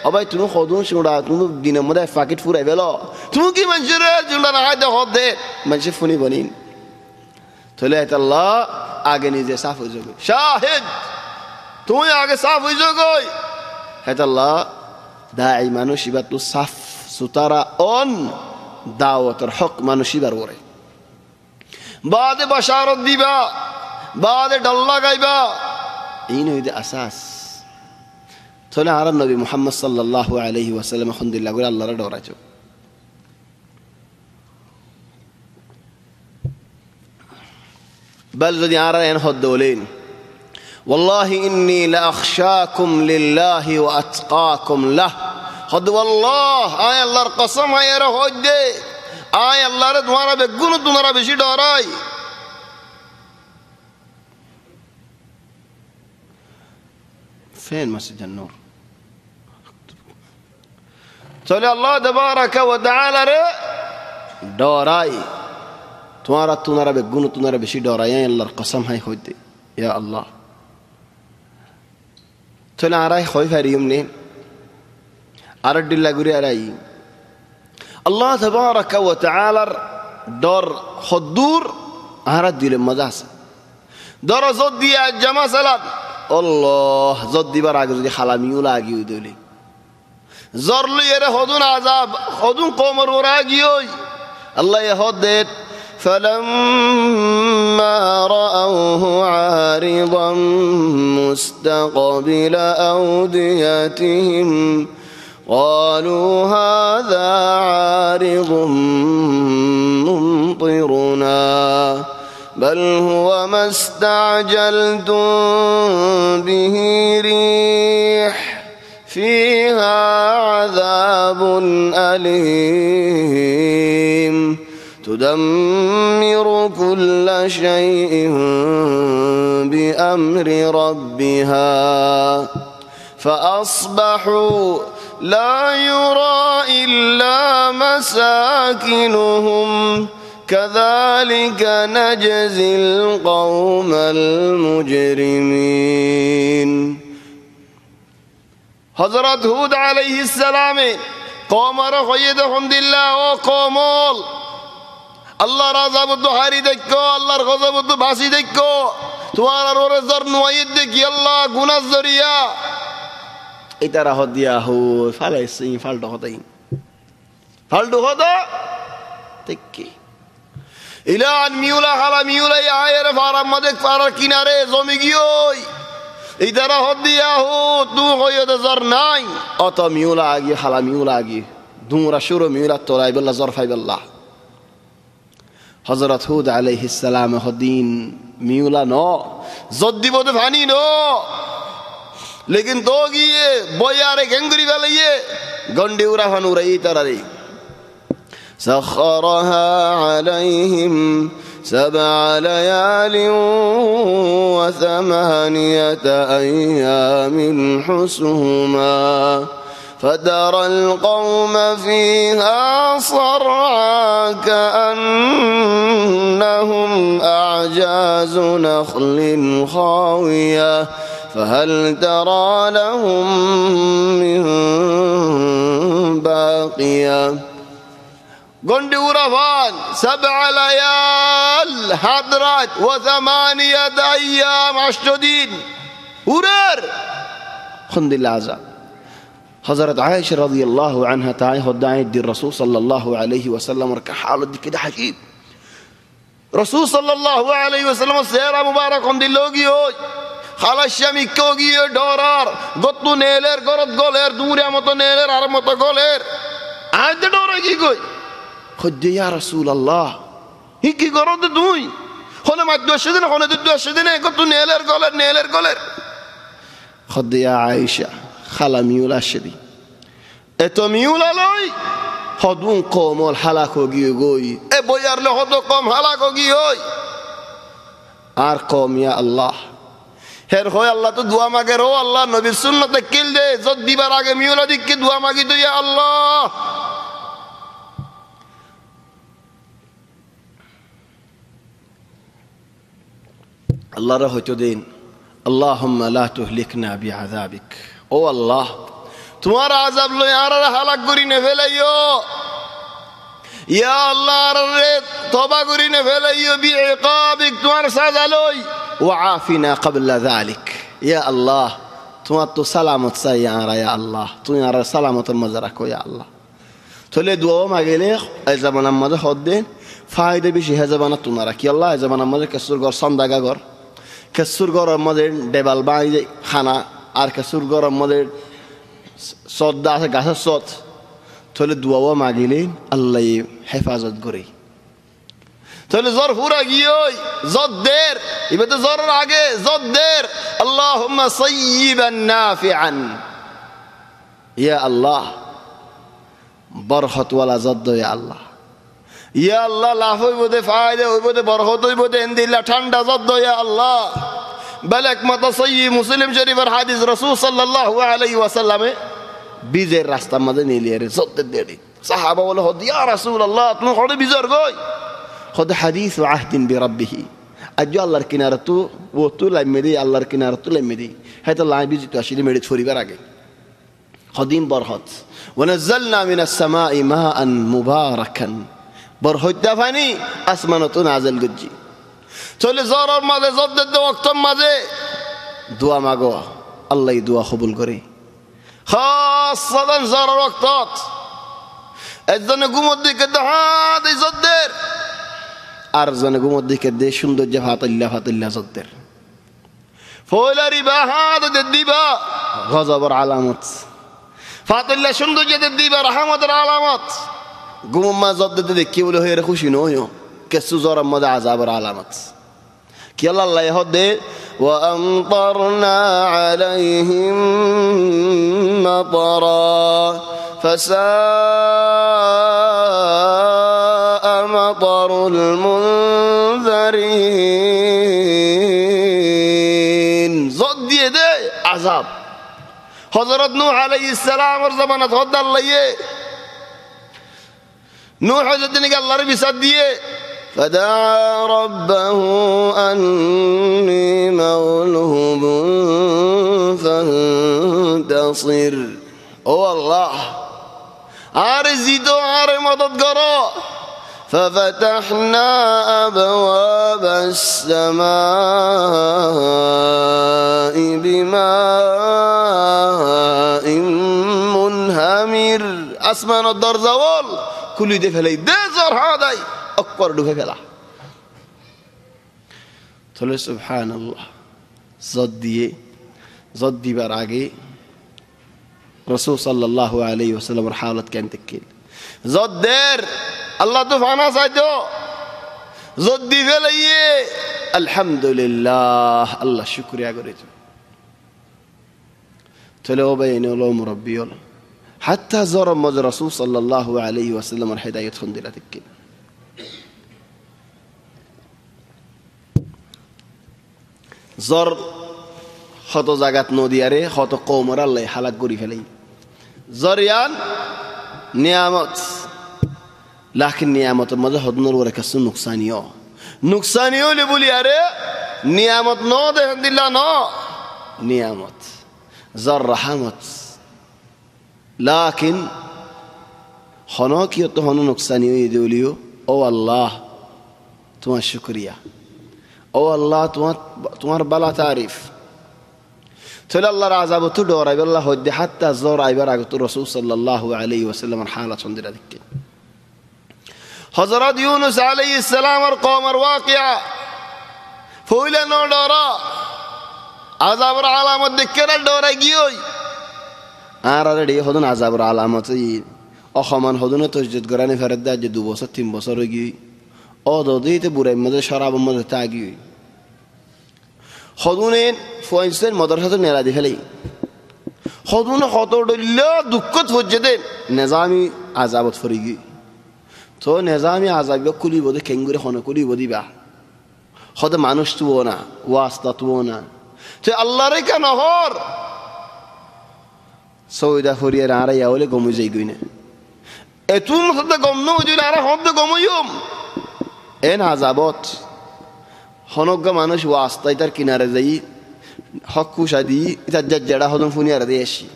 ও ভাই তুমি খদুন শুড়া তুমি দিনের মধ্যে ফাকিট ফুরাই বেলো তুমি কি মানুষের শুড়া নহাই দে হদ দে মানুষ ফুনি বনিন তাহলে আল্লাহ আগে নিজে সাফ হয়ে যাবে শাহিদ তুমি আগে সাফ হয়ে যাবে আল্লাহ দাঈ মানুষ ইবাত তো সাফ সুতারা অন দাওয়াতের হক মানুষ ইবার ওরে বাদে বাশারত দিবা বাদে ডাল্লা গাইবা এই নইতে আসাস তাহলে আর নবী মুহাম্মদ সাল্লাল্লাহু আলাইহি ওয়াসাল্লাম আলহামদুলিল্লাহ করে আল্লাহর ডরাইছো বল যদি আর এন হদ দলেন والله إني لأخشاكم لله وأتقاكم له হদ والله আয় আল্লাহর কসম হয় এর হদ দে আয় আল্লাহর তোমারা বেগুন তোমারা বেশি ডরাই فين مسجد النور তাহলে আল্লাহ তাবারাকা ওয়া তাআলা রে ডরাই তোমারা বেগুন তোমারা বেশি ডরাই আল্লাহর কসম হয় হইতে ইয়া আল্লাহ তাহলে আরাই হয় ফারিয়ম নে আর দিল্লা গুরি আরাই আল্লাহ তাবারাকা ওয়া তাআলার ডর হদুর আর দিলে মজা আছে দরজত দিয়া জামা সালাত আল্লাহ জদ দিবার আগে যদি খালামিও লাগিও দিলে জরলি এর হদুন আযাব হদুন কমর ওরাগিওই আল্লাহ হদ দে فلما رأوه عارضا مستقبل أوديتهم قالوا هذا عارض ممطرنا بل هو ما استعجلتم به ريح فيها عذاب أليم تدمر كل شيء بأمر ربها فأصبحوا لا يرى إلا مساكنهم كذلك نجزي القوم المجرمين حضرت هود عليه السلام قوم رخيد حمد الله وقومول الله رضا بدو حاري دكو الله رغضا بدو باسي دكو توارا رورزر نوائد دك يالله گناہ الزريا اترا ہو دیا ہو فالسين فالدو ہوتاين فالدو ہوتا تكي إلى أن ميولا خلا ميولا يعير فارا مدك فارا كناري زومي گيوي اترا ہو دیا ہو تو خويد زرناين اتا ميولا آگي خلا ميولا آگي دون رشور ميولا تولاي بالله ظرفاي بالله حضرت هود عليه السلام هدين ميولا نو زدي بود فاني نو لیکن تو گیے بویارے گنگری والے گنڈی ورا فنوری تراری سخرها عليهم 7 ليال و8 أيام حسوما فترى القوم فيها صرعا كأنهم أعجاز نخل خاوية فهل ترى لهم من باقية قندي ورفان 7 ليال حضرات و8 أيام عشتدين ورر خند العذاب حضرت عائشة رضي الله عنها تعالى هداية دي الرسول صلى الله عليه وسلم وركا حالة دي كده حجيب رسول صلى الله عليه وسلم السيارة مبارك عند اللوغي هوي খালাস্বামী কেউ গিয়ে ডরার গতু নেলের গরত গলের দূরে মতো নেলের আর মতো গলের আজ ডরে কি কই খদ্দে ইয়া রাসূলুল্লাহ হি কি গরত তুই হলে মাদ্দু সেদিন হলে দুদ্দু সেদিন গতু নেলের গলের খদ্দে ইয়া আয়েশা খালা মিউলা সেদি এত মিউলা লই হদুন কমল হালাক গিয়ে গই এ বইয়ারলে হদ কম হালাক গিয়ে হই আর কম ইয়া আল্লাহ হের হয় আল্লাহ তো দোয়া মাগে রো আল্লাহ নবীর সুন্নতে কিল দে যদ দিবার আগে মিউলা দিককে দোয়া মাগি তো ইয়া আল্লাহ আল্লাহর হয়তো দিন আল্লাহুম্মা লা তুহলিকনা বিআযাবিক ও আল্লাহ তোমার আযাব লই আর হালাক করি নে ফেলাইও ইয়া আল্লাহ রে তওবা করি নে ফেলাইও বিইকাবিক তোমার সাজা লই ওয়া আফিনা ক্বাবলা যালিক ইয়া আল্লাহ তোমার তো সালামত চাই ইয়া আল্লাহ তুমি আর সালামতের মজা রাখো ইয়া আল্লাহ তাহলে দোয়া মাগিলে এই জামানার মধ্যে হদ্দেন ফায়দা বেশি হে জামানা তোমারা কি আল্লাহ এই জামানার মধ্যে কেসুর ঘর সন্দাগা ঘর কেসুর ঘরের মধ্যে ডেবাল বাই খানা আর কেসুর ঘরের মধ্যে সদ্দা আছে গাছের সদ তাহলে দোয়াও মাগিলে আল্লাহ হেফাজত করে তাহলে জ্বর পুরা গিয়ে জদ্দের এবার তো জ্বরের আগে জদ্দের আল্লাহুম্মা সাইয়্যিবান নাফিআন ইয়া আল্লাহ বরকত ওয়ালা জদ্দ ইয়া আল্লাহ ইয়া আল্লাহ লাভ হইব দে ফায়দা হইব দে বরকত হইব দে ইনদিল্লাহ ঠান্ডা জদ্দ ইয়া আল্লাহ বালাক মাতা সহিহ মুসলিম শরীফের হাদিস রাসূল সাল্লাল্লাহু আলাইহি ওয়াসাল্লামে বীজের রাস্তার মধ্যে নিলিয়ে রে জদ্দের দেড়ি সাহাবা বলে হদ ইয়া রাসূলুল্লাহ তুমি হড়ে বীজের গই হদ হাদিস আহদিন বিরাব্বিহি আজ আল্লাহর কিনারে তো ও তো লাইমেদি আল্লাহর কিনারে তো লাইমেদি হয়তো লাই বিজি তো আসলে মেরে ছড়িবার আগে হদিন বরহত ونزلنا من السماء ماء مباركا বরহত পানি আসমানত নাযিল গজি চলে জোরের মাঝে জদ্দের ওয়াক্তের মাঝে দোয়া মাগো আল্লাহ দোয়া কবুল করে খাসসাতান জোরের ওয়াক্তত একজনে ঘুমোর দিকে হাত এই জদ্দের আর জনে ঘুমোর দিকে দে সৌন্দর্য ফাতিল্লা জদ্দের ফয়লারি বাহাদ দিবা গজবের আলামত ফাতিল্লা সৌন্দর্য দিবা রহমতের আলামত ঘুমমা জদ্দের দেখি বলে হয়ে খুশি নয় কেসু জোরের মধ্যে আযাবের আলামত কি আল্লাহ হদে وأمطرنا عليهم مطرا فساء مطر المنذرين زود দিয়ে দে আযাব হযরত নূহ আলাইহিস সালামের জামানাত হদ আল্লাহ নূহ হযরত কে আল্লাহর বিচার দিয়ে فدعا ربه أني مغلوب فانتصر ও আল্লাহ আর জিদো আর মদদ করো ففتحنا أبواب السماء بماء منهمر আসমান দরজাওয়াল খুলে দিয়ে ফেলে দে জোর হাদাই অক্কর ডুবে ফেলা তাহলে সুবহানাল্লাহ জদ দিবার আগে রাসূল সাল্লাল্লাহু আলাইহি ওয়াসাল্লামের হালত কেন দেখিল জদ্দের আল্লাহ তো ফানা চাইতো জদ দি ফেলাইয়ে আলহামদুলিল্লাহ আল্লাহ শুকরিয়া করেছে তাহলে ও ভাই এনে মুরব্বি হল হাত্তা জরম মজ রাসূল সাল্লাল্লাহু আলাইহি ওয়াসাল্লামের হিদায়াত খন্দিরা দেখিল জ্বর হত জাগাত নদিয়ারে হত কৌমর আল্লাহ হালাক করি ফেলাই জরিয়ান নিয়ামত লাখিন নিয়ামতের মধ্যে হদনুর ওরে কাছে নুকসানিও লে বলি আরে নিয়ামত ন দেখেন দিল্লা ন নিয়ামত জ্বর রাহামত লাকিন হন কিয় তো হন নুকসানিও দিলিও ও আল্লাহ তোমার শুকরিয়া ও আল্লাহ তোমার বালা তারিফ তাহলে আল্লাহর আযাব তো ডরাইবে আল্লাহ হদ্দে হাত্তা জ্বর আইবার আগে তো রাসূল সাল্লাল্লাহু আলাইহি ওয়াসাল্লামের হালাত সন্দিরা দেখতে হযরত ইউনূস আলাইহিস সালামের কওমের ওয়াকিয়া ফইলে ন ডরা আযাবের আলামত দেখে ডরাই গিয়ে আর রেডি হদন আযাবের আলামত অসমান হদনে তসজিদ করানি ফেরত দেয় যে 2 বছর 3 বছর হয়ে গিয়ে অদিতে বুড়াই মধ্যে শরাবের মধ্যে তাগি হদুনে ফয়েন্সের মাদ্রাসা নেলা দি ফেলে হদুনে হত ডল দুঃখ হচ্ছে দে নেজামি আযাবত ফরি গিয়ে তো নেজামি আযাব কুলিব দে কেঙ্গুরে হন কুলিব দিবা হদে মানুষ তুও না ওয়াস্তা তুও না তো আল্লাহরে কেন হর সৌদা ফরিয়ার আর ইয়াওলে গমু যাই গইনে এতুন হতে গম ন যদি আর হদ গময়ুম এন আযাবত হনজ্ঞ মানুষ ওয়াস্তাই তার কিনারে যাই হক কুশাদি ইতার জড়া হদম ফুনিয়ার দেশি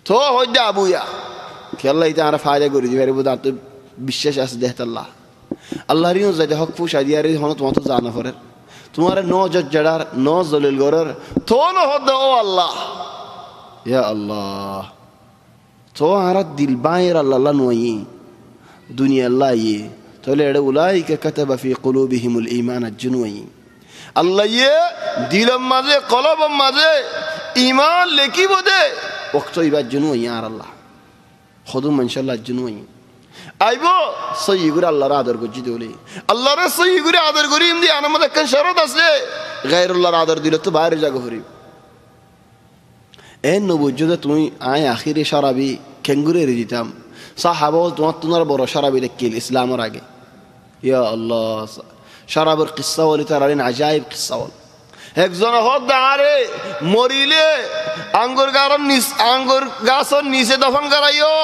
তো হইদা আবুয়া কি আল্লাহ ইতা আর ফায়দা করে দিবে রে তো বিশ্বাস আছে দেহত আল্লাহ রিও যাই হক কুশাদি আর হন তোমার তো জানা ফরে তোমার ন জড়ার ন জলিল গরর তো ন হদ ও আল্লাহ ইয়া আল্লাহ তো আর দিল বাইর আল্লাহ নই দুনিয়া আল্লাহ ই তাহলে এটা উলাইকা কাতাবা ফি কুলুবিহিমুল ঈমান আজ-জুনুই আল্লাহ ইয়ে দিলম মাঝে কলবম মাঝে ঈমান লেখিব দে ওয়াক্ত ইবাদ জুনুই আর আল্লাহ খুদু মাশাআল্লাহ জুনুই আইবো সহি করে আল্লাহর আদর করছি দলে আল্লাহর সহি করে আদর করি ইমদি আনামত একটা শরত আছে গায়রুল্লাহর আদর দিলে তো বাইরে জায়গা হরি এন নবুজ্জুদে তুমি আয় আখিরে শরাবি কেঙ্গুরে রে দিতাম সাহাবা তোমার বড় শরাবি দেখিল ইসলামের আগে ইয়া আল্লাহ শরাবের কিসসা বলি তার আজাইব কিসসা বল একজন হদ আরে মরিলে আঙ্গুর গাছর নিচে দফন করাইও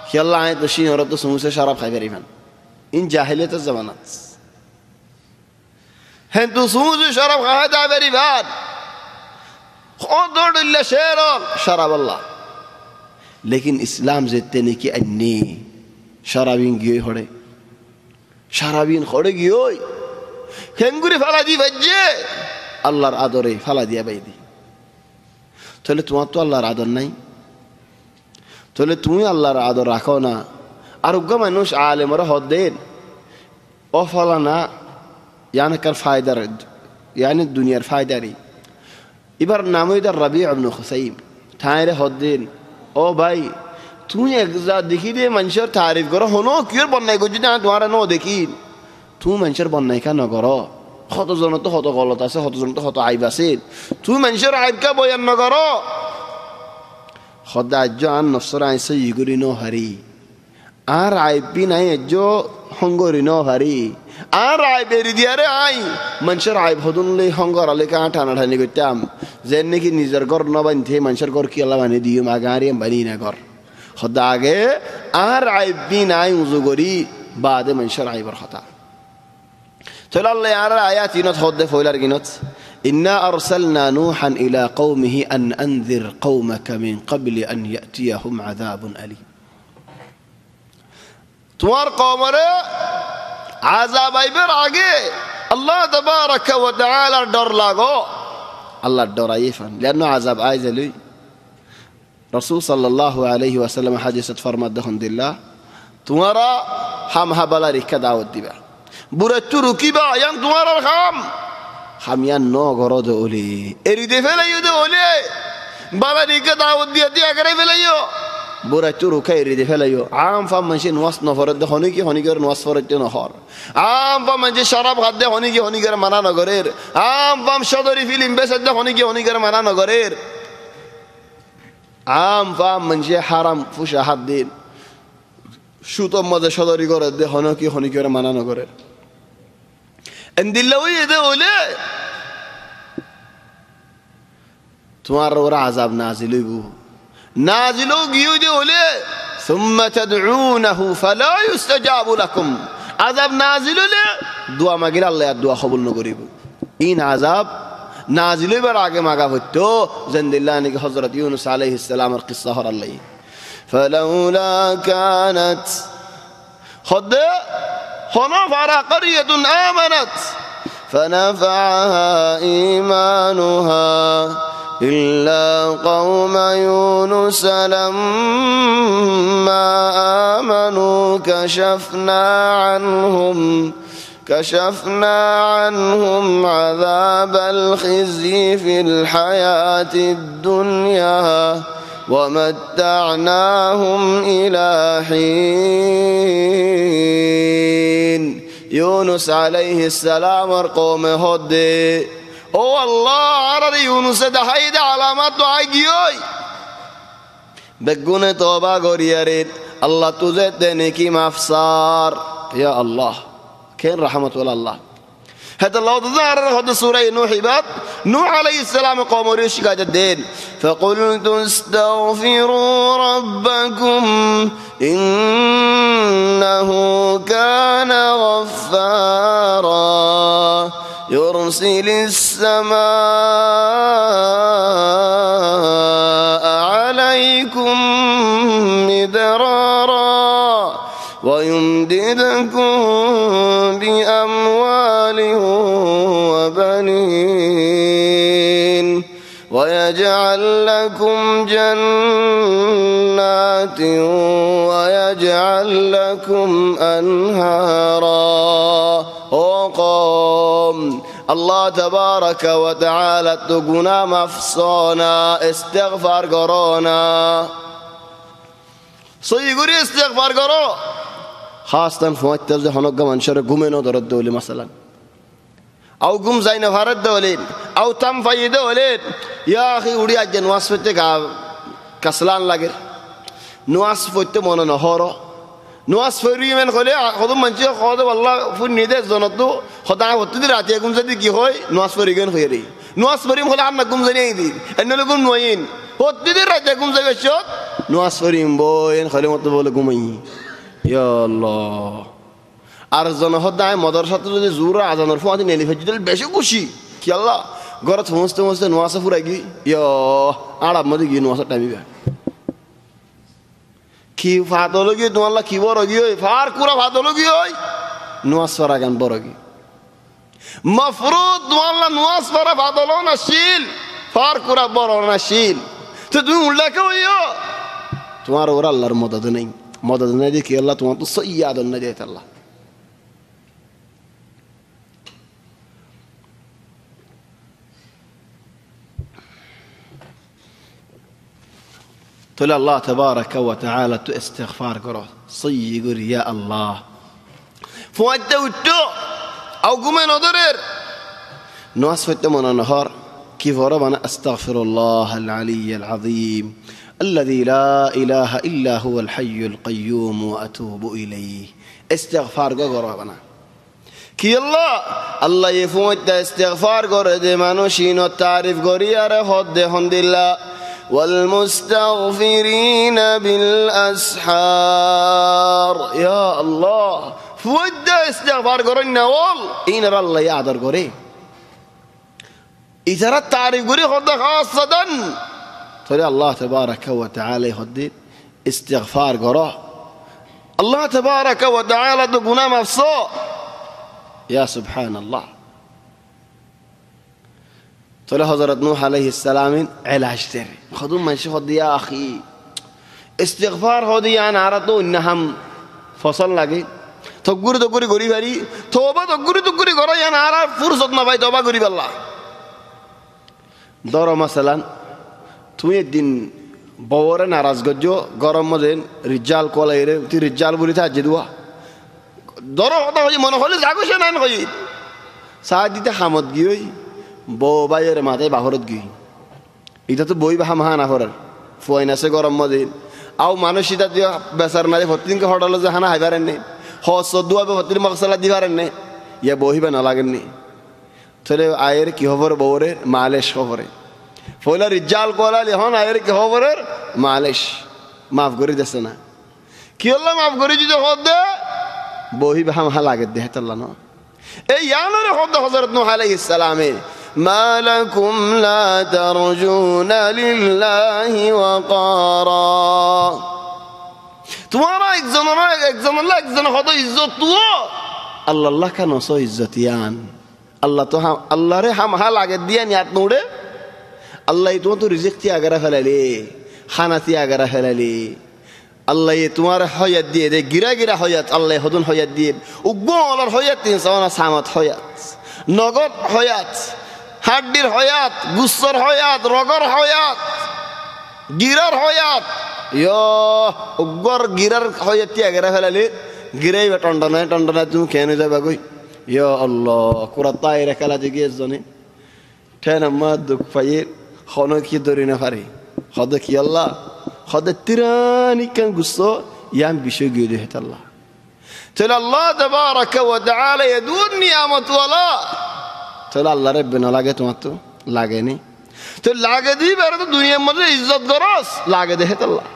খেলা আয় তো সিংহর তো সমুসে শরাব খাই পারিবেন ইন জাহিলিয়াতের জামানাত হ্যাঁ তো সমুসে শরাব খাই দা পারিবেন খদড়িল্লা শেরল শরাব আল্লাহ लेकिन इस्लाम जेते ने कि अन्ने शराबीन गियो हड़े शराबीन खड़े गियो हेंगुरी फाला दी बज्जे अल्लाहर आदरे फाला दिया बैदी তাহলে তোমার তো আল্লাহর আদর নাই তাহলে তুমি আল্লাহর আদর রাখো না আরোগ্য মানুষ আলেমরা হদ দেন ও ফলানা ইয়ানে কার ফায়দার ইয়ানে দুনিয়ার ফায়দারি এবার নাম হইদার রাবি ইবনে খুসাইম ঠায়রে হদ দেন ও ভাই তুই একজা দেখি দে মানুষের তারিফ করো হনো কিয়র বন্যাই করছি না তোমার ন দেখি তুমি মানুষের বন্যাই কা নকর কতজন তো কত গলত আছে কতজন তো কত আইব আছে তুই মানুষের আইবকা বয়ান নকর সদার্য আন নফসর আইসে ইগুরি ন হারি আর আইবি নাই এজ হঙ্গরি ন হারি আর আইব এরি দিয়ারে আই মানুষের আইব হদুনলে হঙ্গর আলে কা টানাটানি করতাম যে নাকি নিজের ঘর ন বানতে মানুষের ঘর কি আল্লাহ বানিয়ে দিও আগারে বানি না ঘর সদা আগে আর আইবি নাই উজু করি বাদে মানুষের আইবর কথা তাহলে আল্লাহ আর আয়াত ইনত হদে ফয়লার গিনত ইন্না আরসালনা নূহান ইলা কওমিহি আন আনযির কওমাকা মিন ক্বাবলি আন ইয়াতিয়াহুম আযাবুন আলীম তোমার কওমরে আযাব আইবার আগে আল্লাহ তাবারাকা ওয়া তাআলা ডর লাগো আল্লাহ ডরাই ফান لانه আযাব আইজলি রাসূল সাল্লাল্লাহু আলাইহি ওয়াসাল্লাম হাদিসত ফরমাত দেখুন দিল্লাহ তোমারা হাম হাবালা রিকা দাওয়াত দিবা বুরে তু রুকিবা ইয়ান তোমার হামিয়ান ন গরদ ওলে এরি দে ফেলাইও দে ওলে বাবা রিকা দাওয়াত দিয়া করে ফেলাইও বুরে তু রুকাই এরি দে ফেলাইও আম ফাম মানসিন ওয়াস নফরত দে হনি কি হনিগর ওয়াস ফরত নহর আম ফাম মানসি শরাব খাদ দে হনি কি হনিগর মানা নগরের আম ফাম সদরি ফিল্ম বেসদ দে হনি কি হনিগর মানা নগরের আম ফাম মানসি হারাম ফুশা হাত দিন সুতম মধ্যে সদরি করে দে হন কি হনিগর মানা নগরের এন্দিল্লা ওই দে ওলে তোমার ওরা আযাব নাজিল হইব নাজিল গিয়ে দে ওলে সুম্মা তাদউনাহু ফালা ইস্তাজাবু লাকুম আযাব নাজিল হলে দোয়া মাগির আল্লাহ দোয়া কবুল ন করিব ইন আযাব নাজিল হইবার আগে মাগা হইতো জেন্দিল্লাহ নাকি হযরত ইউনূস আলাইহিস সালামের কিসসা হর আল্লাহ ফালাউলা কানাত খদ ونفر قرية آمنت فنفعها إيمانها إلا قوم يونس لما آمنوا كشفنا عنهم كشفنا عنهم عذاب الخزي في الحياة الدنيا ومتعناهم إلى حين يونس عليه السلام قوم هدي او الله عرض يونس دحيد علامات عاقيوي بگونه توبه گریارید الله تجھے دینے کی مفسار يا الله كين رحمة الله هذا الله ظهر هذا سورة نوح بات نوح عليه السلام قوم ريشك الدين فقلت استغفروا ربكم إنه كان غفارا يرسل السماء عليكم مدرارا ويمددكم بأموال وبنين ويجعل لكم جنات ويجعل لكم أنهارا وقام الله تبارك وتعالى تقنا مفصونا استغفار قرونا صيغوري استغفار قرو خاصة فوات تزده هنوغا منشر قمينو درد دولي مثلا أو قم زين فارد دولين أو تم فايد دولين يا أخي ودي أجن واسفتك كسلان لغير نواسفت مونا نهارو نواسفري من خلي خدو منشي خدو والله فن نيده زندو خدا وتدي راتي قم زدي كي هوي نواسفري جن خيري نواسفري مخلا عنا قم زني دي إنه لقوم نوين وتدي راتي قم زي الشوط نواسفري بوين خلي مطبول قمي يا الله أرزنا هدا مدرسة تجد زورا أذان رفوعات نيلي فجدل بيشو كوشي كي الله غرت فمست نواسة فراجي يا عرب مدي جي نواسة تامي بيا كي فاتولوجي تو الله كي بورجي فار كورا فاتولوجي نواس فراجان بورجي مفروض تو الله نواس فرا فاتولون الشيل فار كورا بورون الشيل تدوم لك ويا تمہارا اور اللہ مدد نہیں دی کہ اللہ تمہارا تو صحیح یاد نہ دیتا اللہ تقول الله تبارك وتعالى تو استغفار قرأ صيّ قر يا الله فوانت وتو أو قمنا نضرر نواس فتمنا نهار كيف ربنا أستغفر الله العلي العظيم الذي لا إله إلا هو الحي القيوم وأتوب إليه استغفار قرأنا كي الله يفوت استغفار قرأ دمانو شينو تعرف قرية رهد هند الله والمستغفرين بالأسحار يا الله فوت استغفار قرأنا وال إن الله يعذر قرأ إذا تعرف قرأ خد خاصة تقول الله تبارك وتعالى يهدي استغفار قرأ الله تبارك وتعالى تقول مفصو يا سبحان الله تقول حضرت نوح عليه السلام علاج تري خذوا من شخص يا أخي استغفار هذي يعني عرضوا إنهم فصل لقي تقولي قري بري توبة تقولي قرأ يعني عرض فرصة ما في توبة قري بالله دارو مثلا তুমি একদিন বউরে নারাজ গজ্জ গরম মধ্যে রিজাল কলাইরে তুই রিজাল বলি থাকি দুয়া ধরো কথা হই মনে হলে জাগোছে না হই সাহায্য দিতে হামত গিয়ে বউ বাইয়ের মাথায় বাহরত গিয়ে এটা তো বই বাহা মাহা না হরার ফুয়াইন আছে গরম মধ্যে আও মানুষ এটা দিয়ে বেচার নারে ভর্তিনকে হটালো যে হানা হাইবারেন নে হস দুয়া ভর্তির মশলা দিবারেন নে ইয়া বহিবা না লাগেন নি তাহলে আয়ের কি খবর বউরে মালেশ খবরে فولا رجال قولا لهون آير كي خبرر معلش معاف قري دستنا كي الله معاف قري جي خود ده بوهي بهم هلاقت ده الله نو اي يعني خود ده حضرت نوح عليه السلام ما لكم لا ترجون لله وقارا تمہارا ایک زمان خود عزت تو اللہ کا نو سو عزتیان اللہ تو اللہ رے ہم ہلاقت دیا نیات نوڑے الله يتوان تو رزق تي أجره فلالي خانة تي أجره فلالي আল্লাহ তোমার হয়াত দিয়ে দে গিরা গিরা হয়াত আল্লাহ হদুন হয়াত দিয়ে উগ্গলার হয়াত তিন সাওনা সামত হয়াত নগদ হয়াত হাড্ডির হয়াত গুসর হয়াত রগর হয়াত গিরার হয়াত উগ্গর গিরার হয়াত তিয়া গেরা ফেলালে গিরাই বা টন্ডনায় টন্ডনায় তুমি কেন যাবা গই আল্লাহ কুরা তাই রেখালা জিগিয়ে জনে ঠেন আমার দুঃখ পাইয়ে হন কি ধরি না পারি হদ কি আল্লাহ হদ তিরানি কেন গুস্স ইয়াম বিষয় গিয়ে দিয়ে আল্লাহ তাহলে আল্লাহ তাবারাকা ওয়া তাআলা ইয়াদুন নিয়ামত ওয়ালা তাহলে আল্লাহ রাব্বে না লাগে তোমার তো লাগেনি তো লাগে দিবে তো দুনিয়ার মধ্যে ইজ্জত গরস লাগে দেহে আল্লাহ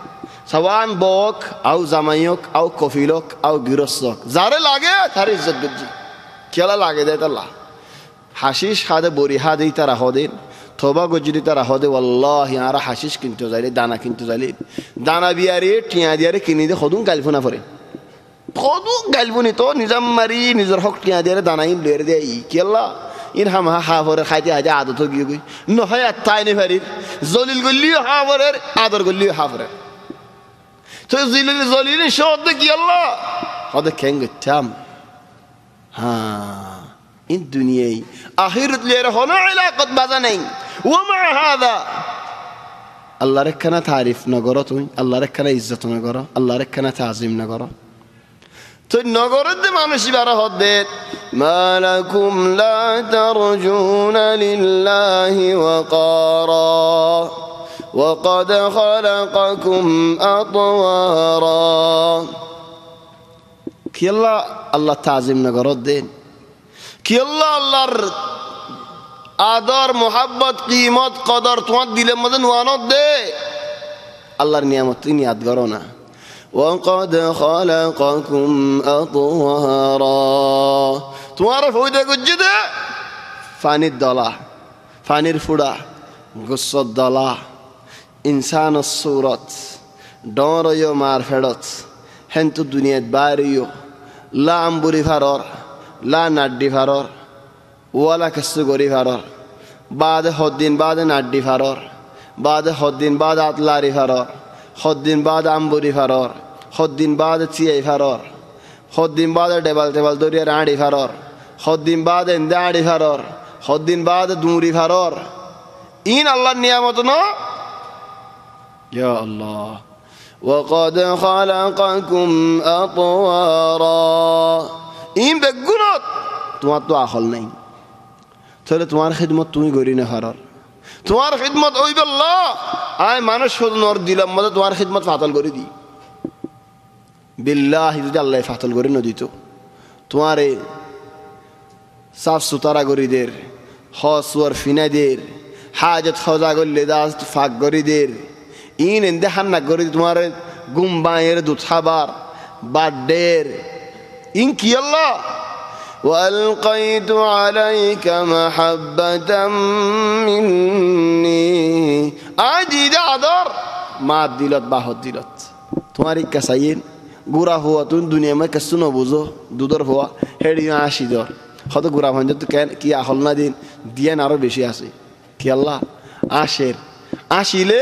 সওয়ান বক আও জামাইক আও কফিলক আও গিরসক যারে লাগে তার ইজ্জত গজি কেলা লাগে দেয় আল্লাহ হাসিস হাদে বরি হাদে তারা হদেন থোবা গজরি তারা হদে ওয়াল্লাহি আরা হাসিস কিনতে যাইলে দানা কিনতে যাইলে দানা বিয়ারে টিয়া দিয়ারে কিনি দে হদুন গালফুনা পরে হদুন গালফুনি তো নিজাম মারি নিজের হক টিয়া দিয়ারে দানা ইন লয়ের দেয় কেলা ইন হামা হা ভরে খাইতে হাজে আদত গিয়ে গই নহয় তাই নে পারি জলিল গল্লিও হা ভরের আদর গল্লিও হা ভরের তো জলিল জলিল শব্দ কি আল্লাহ হদে খেঙ্গে চাম হ্যাঁ ইন দুনিয়ায় আখিরাত লিয়ে হলো ইলাকাত বাজা নাই ওয়া মা হাদা আল্লাহর একখানা তারিফ না করো তুমি আল্লাহর একখানা ইজ্জত না করো আল্লাহর একখানা তাজিম না করো তো নগরের মানুষ বারা হদে মালাকুম লা তারজুনা লিল্লাহি ওয়াকারা وقد خلقكم أطوارا কি আল্লাহ তাজিম না করো দেন কি আল্লাহর আদর মোহাব্বত কিমত কদর তোমার দিলের মধ্যে নোয়ানত দে আল্লাহর নিয়ামত তুমি ইয়াদ করো না وقد خلقكم أطوارا তোমার হইতে গুজ্জি দে পানির দলা পানির ফুড়া গুসর দলা ইনসান সুরত ডরয় মার ফেরত হেন্তু দুনিয়াত বাড়িও লা আম্বুরি ফারর লা নাড্ডি ফারর ওয়ালা কিছু গরি ফারর বাদ হদ্দিন বাদ নাড্ডি ফারর বাদ হদ্দিন বাদ আতলারি ফারর হদ্দিন বাদ আম্বুরি ফারর হদ্দিন বাদ চিয়াই ফারর হদ্দিন বাদ টেবাল টেবাল দরিয়ার আড়ি ফারর হদ্দিন বাদ এন্দে আড়ি ফারর হদ্দিন বাদ দুমরি ফারর ইন আল্লাহর নিয়ামত না ইয়া আল্লাহ وقد خلقكم أطوارا ইন বেগুনত তোমার তো আখল নাই তাহলে তোমার খিদমত তুমি করি না হারার তোমার খিদমত ওই আল্লাহ আয় মানুষ নর দিলাম মধ্যে তোমার খিদমত ফাতল করে দি বিল্লাহি যদি আল্লাহ ফাতল করে না দিত তোমারে সাফ সুতারা গরিদের হসওয়ার ফিনাদের হাজত খজা গল্লে দাস ফাঁক গরিদের ইন এন্দে হান্না গরি তোমার গুম বাঁয়ের দুধ খাবার বাড্ডের ইন কি আল্লাহ وألقيت عليك محبة مني أجد عذر ما দিলত বাহত দিলত তোমার ইচ্ছা চাইয়েন গুড়া হওয়া তুমি দুনিয়া মে কেসু নবুঝো দুধর হওয়া হেডি আসি দর হয়তো গুড়া ভাঞ্জ তো কেন কি আহল না দিন দিয়েন আরো বেশি আছে কি আল্লাহ আসের আসিলে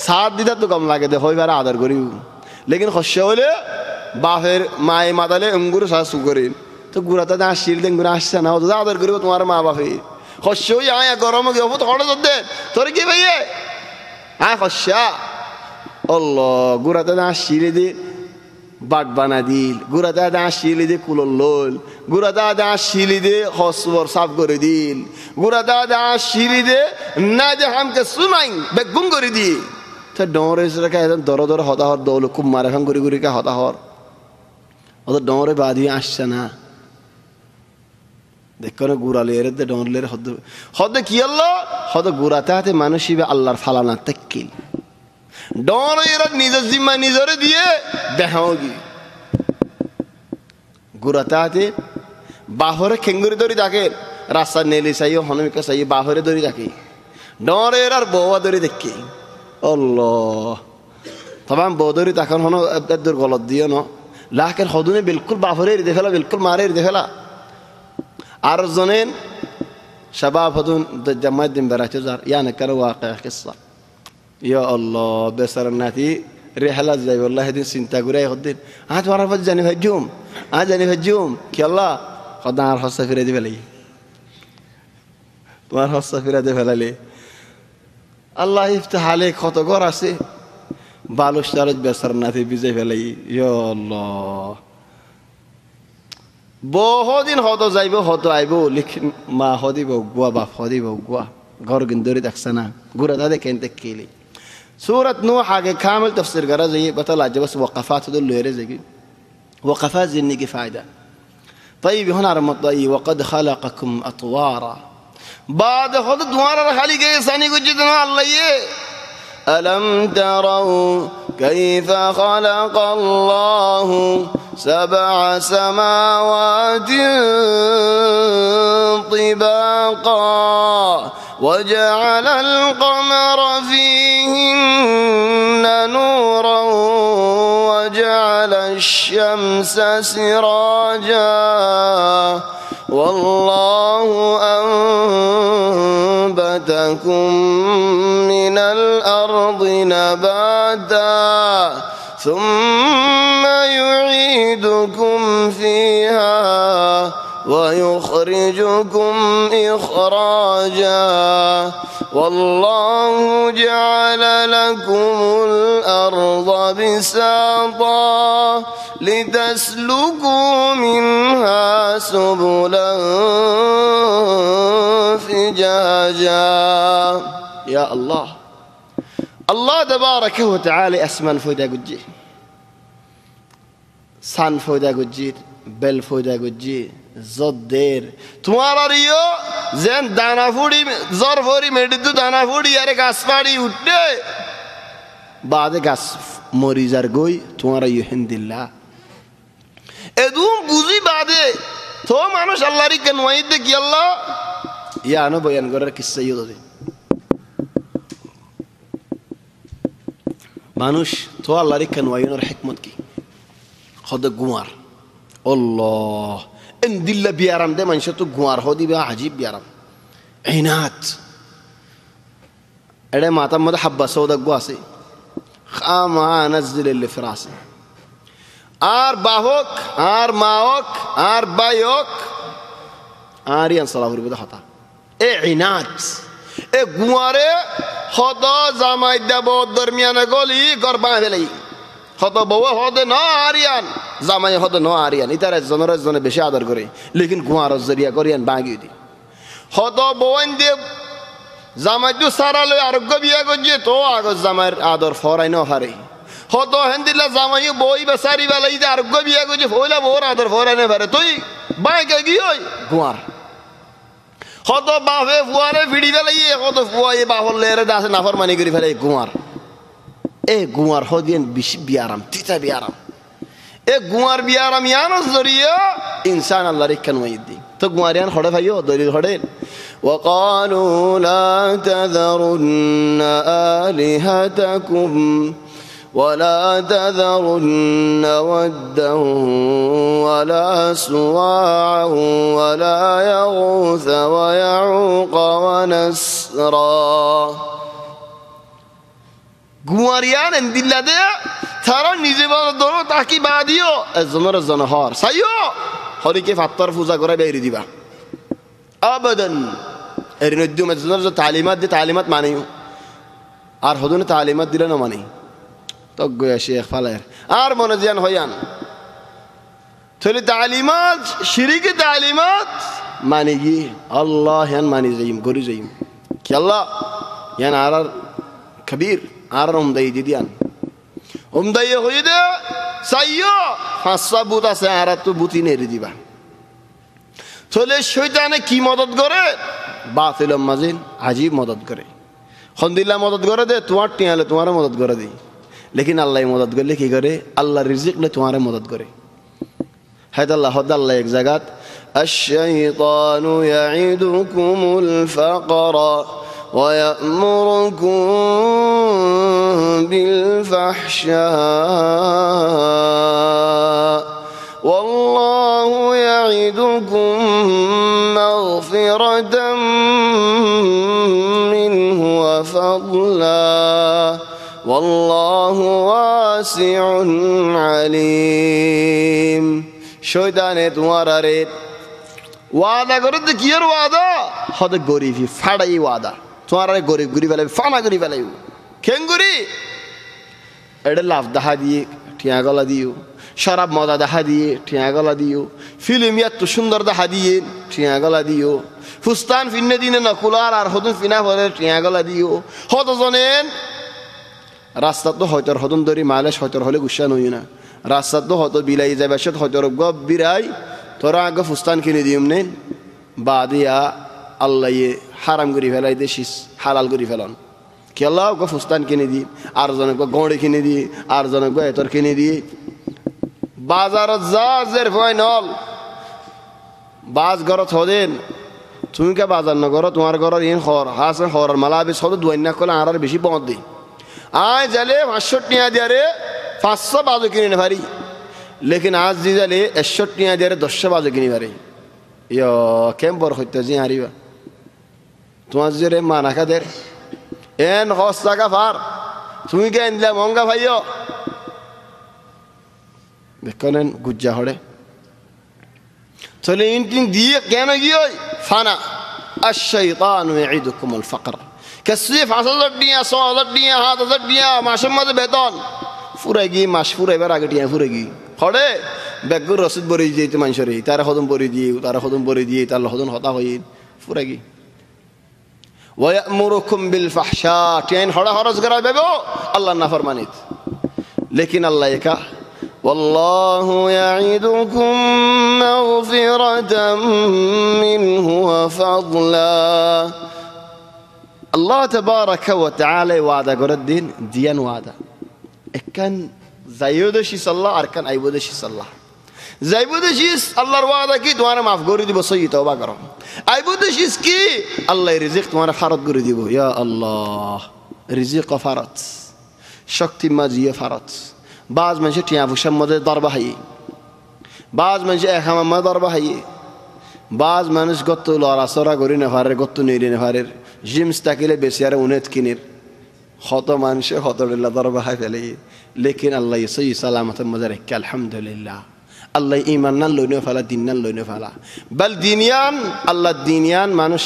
সাত দিদা তো কম লাগে দে হইবার আদর করি লেকিন শস্য হলে বাপের মায়ে মাতালে অঙ্গুর শাসু করেন তো গুড়াতে আসছিল দেন গুড়া আসছে না তো আদর করিব তোমার মা বাপে শস্য আয় গরম গিয়ে তো হঠাৎ দে তোর কি ভাইয়ে আয় শস্যা অল্লাহ গুড়াতে আসছিলে দে বাট বানা দিল গুড়াতে আসছিলে দে কুলল লোল গুড়াতে আসছিলে দে হসবর সাফ করে দিল গুড়াতে আসছিলে দে না যে হামকে সুনাই বেগুন করে দি তো ডরে রেখে একদম দর দর হতাহর দৌল খুব মারে ভাঙ করে করে হতাহর ওদের ডরে বাঁধিয়ে আসছে না দেখো না গুড়ালে এর ডরলের হদে কি আল্লাহ হদে গুড়াতে হাতে মানুষই আল্লাহর ফালানা তেকিল ডর এরা নিজের জিম্মা নিজরে দিয়ে দেখাও গি গুড়াতে হাতে বাহরে খেঙ্গুরি ধরি থাকে রাস্তা নেলি চাইও হনমিকা চাইও বাহরে ধরি থাকে ডর এর আর বউয়া ধরি দেখি আল্লাহ তবে বৌধরি তখন হন দূর গলত দিও ন লাখের হদুনে বিলকুল বাহরে দেখেলা বিলকুল মারে দেখেলা আর জনেন শাবাব হদুন জামাত দিন বেড়াতে যার ইয়ানে কারো ওয়াকিয়া কিসসা ইয়া আল্লাহ বেসার নাতি রেহালা যাই বললা সেদিন চিন্তা করে হদিন তোমার পর জানি ভাইজুম জানি ভাইজুম কি আল্লাহ সদা আর হস্তা ফিরে দিয়ে ফেলাই তোমার হস্তা ফিরে দিয়ে ফেলালে আল্লাহ ইফতাহালে কত ঘর আছে বালুস তারত বেসার নাথে বিজয় ফেলাই আল্লাহ বহুদিন হত যাইব হত আইব লিখিন মা হদিব গুয়া বাপ হদিব গুয়া ঘর গিন্দরি দেখছে না গুড়া দাদে কেনতে কেলি سورة نوح آگے کامل تفسیر کرا جائیے بطلع جب بس وقفات دل لہرے جائیے وقفات زنی کی فائدہ طيب هنا رمضائي وقد خلقكم أطوارا بعد خود دوارا رخالی گئے ثانی کو جتنا اللہ یہ ألم تروا كيف خلق الله 7 سماوات طباقا وجعل القمر فيهن نورا وجعل الشمس سراجا والله أنبتكم من الأرض نباتا ثم يعيدكم فيها ويخرجكم إخراجا والله جعل لكم الأرض بساطا لتسلكوا منها سبلا فجاجا يا الله الله تبارك وتعالى أسمان فودا قجي سان فودا قجي বেল ফয়দা গজ্জি জদের তোমার আরিও যেন দানা ফুড়ি জর ভরি মেডিদু দানা ফুড়ি আরে গাছ পাড়ি উঠে বাদে গাছ মরি যার গই তোমার আইও হিন্দিল্লা এদুম বুঝি বাদে তো মানুষ আল্লাহরই কেন ওয়াইদে কি আল্লাহ ইয়ানো বয়ান করার কিসসা ইয়ে দে মানুষ তো আল্লাহরই কেন ওয়াইনোর হিকমত কি খদ গুমার الله ان دل بيارم ده من شتو غوار هودي بها عجيب بيارم عينات اڑے ماتا مد حبہ سودا گواسي خاما نزل اللي في راسي ار باهوك ار ماوك ار بايوك اريان صلاح بده خطا اي عينات اي غواره خدا زماي دبو درمیان گلی قربان فلي خدا بوا هده না আরিয়ান জামাই হده না আরিয়ান ইতারে জনরাজ জনে বেশি আদর করে লেকিন গুয়ার জরিয়া করিয়ান বাগি দি হদা বওয়ান দে জামাই দু সারা লই আরোগ্য বিয়া গজে তো আগজ জামাইর আদর ফরাই না হারে হদা হেন্দিলা জামাই বই বেসারি বালাই দে আরোগ্য বিয়া গজে ফয়লা বোর আদর ফরাই না পারে তুই বাগে গি হই গুয়ার হদা বাহে ফুয়ারে ভিড়ি বেলাই হদা ফুয়ায়ে বাহল লেরে দাসে নাফরমানি করি ফেলে গুয়ার এ গুয়ার হদিয়েন বেশি বিয়ারাম তিতা বিয়ারাম এ গুয়ার বিয়ারাম ইয়ানো জরিয়া ইনসান আল্লাহর কেন ওয়াইদি তো গুয়ারিয়ান খড়ে ভাইও দলিল খড়ে وقالوا لا تذرن آلهتكم ولا تذرن ودا ولا سواعا ولا يغوث ويعوق ونسرا গুয়ারিয়ান দিল্লা দে তারা নিজে বড় ধরো তাকি বাদিও এজনের জনহর সাইও হরিকে ফাত্তর পূজা করে বেরি দিবা আবাদান এর নদ্যম এজনের যে তালিমাত দি তালিমাত মানিও আর হদনে তালিমাত দিলে না মানি তো গয়া শেখ ফালের আর মনে জিয়ান হইয়ান তাহলে তালিমাত শিরকি তালিমাত মানি গি আল্লাহ ইয়ান মানি যাইম গরি যাইম কি আল্লাহ ইয়ান আর কবির আর উমদাই দিদিয়ান উমদাই হই দে সাইয়ো ফাঁসা বুত আছে আর তো বুতি নেড়ে দিবা চলে শয়তানে কি মদত করে বাতিল মাজিন আজীব মদত করে খন্দিল্লা মদত করে দে তোমার টিয়ালে তোমার মদত করে দেই লেকিন আল্লাহ মদত করলে কি করে আল্লাহ রিজিক লে তোমার মদত করে হায়দ আল্লাহ হদ আল্লাহ এক জায়গাত আশ-শাইতানু ইয়াইদুকুমুল ফাকরা ويأمركم بالفحشاء والله يعدكم مغفرة منه وفضلا والله واسع عليم শয়তানে তোমার আরে ওয়াদা করে তো কি আর ওয়াদা হতে গরিবি ফাড়াই ওয়াদা তোমার আরে গরিব গরিব ফেলাইব ফানা গরিব ফেলাইব খেঙ্গুরি এটা লাভ দেখা দিয়ে ঠিয়া গলা দিও শরাব মজা দেখা দিয়ে ঠিয়া গলা দিও ফিল্ম এত সুন্দর দেখা দিয়ে ঠিয়া গলা দিও ফুস্তান ফিন্নে দিনে নকুলার আর হতুন ফিনা ফলে ঠিয়া গলা দিও হত জনেন রাস্তা তো হয়তো হতন ধরি মালে হয়তো হলে গুসা নই না রাস্তা তো হয়তো বিলাই যাবে সে হয়তো গপ বিরাই তোরা আগে ফুস্তান কিনে দিম নেন বা দিয়া আল্লাহ হারাম করি ফেলাই দেশিস হালাল করি ফেলন কি আল্লাহ ওকে ফুস্তান কিনে দিই আর জনক গড়ে কিনে দিই আর জনক এতর কিনে দিই বাজারত যার ভয় নল বাজ ঘরত হদেন তুমি কে বাজার নগর তোমার ঘর ইন খর হাস খর মালা বেশ হতো দুয়াই না করলে আর বেশি পৌঁছ দিই আয় জালে 500 টিয়া দিয়া রে 500 বাজু কিনে নে পারি লেকিন আজ দি জালে 100 টিয়া দিয়া রে 10 বাজু কিনে পারি ইয় কেম বর হইতে জি হারিবা তোমার যে রে মা নাকা দের এন হস টাকা ফার তুমি কে এনলা মঙ্গা ভাইও দেখলেন গুজ্জা হড়ে চলে ইনটিন দিয়ে কেন গিয়ে ফানা আশ-শাইতানু ইয়াইদুকুমুল ফাকর কাসি 5000 টিয়া 6000 টিয়া 7000 টিয়া মাসের মধ্যে বেতন ফুরাই গিয়ে মাস ফুরাইবার আগে টিয়া ফুরাই গিয়ে হড়ে বেগুর রসিদ বরি দিতে মানুষের তারা হদম বরি দিয়ে তারা হদম বরি দিয়ে তার হদম হতা হই ফুরাই গিয়ে ওয়ায়ামুরুকুম বিল ফাহশা টিয়ান হড়া হরজ করা বেবো আল্লাহ নাফরমানিত লেকিন আল্লাহ একা والله يعدكم مغفرة منه وفضلا الله تبارك وتعالى وعد قردين ديان وعد كان زايودشي صلى اركان ايبودشي صلى زايبودشي الله وعد كي تمہارا معاف گوری دی بسوی توبہ کرو ايبودشي کی الله رزق تمہارا فرض گوری دی يا الله رزق فرض শক্তি মাজিয়ে فرض বাজ মানুষ টিয়া ফুসার মধ্যে দরবা হাই বাজ মানুষ একামার মধ্যে দরবা হাই বাজ মানুষ গত লড়াচড়া করি না পারে গত নেড়ে না পারে জিমস তাকিলে বেশি আর উনেত কিনের হত মানুষে হত দরবা হাই ফেলে লেকিন আল্লাহ সই সালামতের মধ্যে রেখে আলহামদুলিল্লাহ আল্লাহ ইমান না লইনে ফেলা দিন না লইনে ফেলা বল দিনিয়ান আল্লাহ দিনিয়ান মানুষ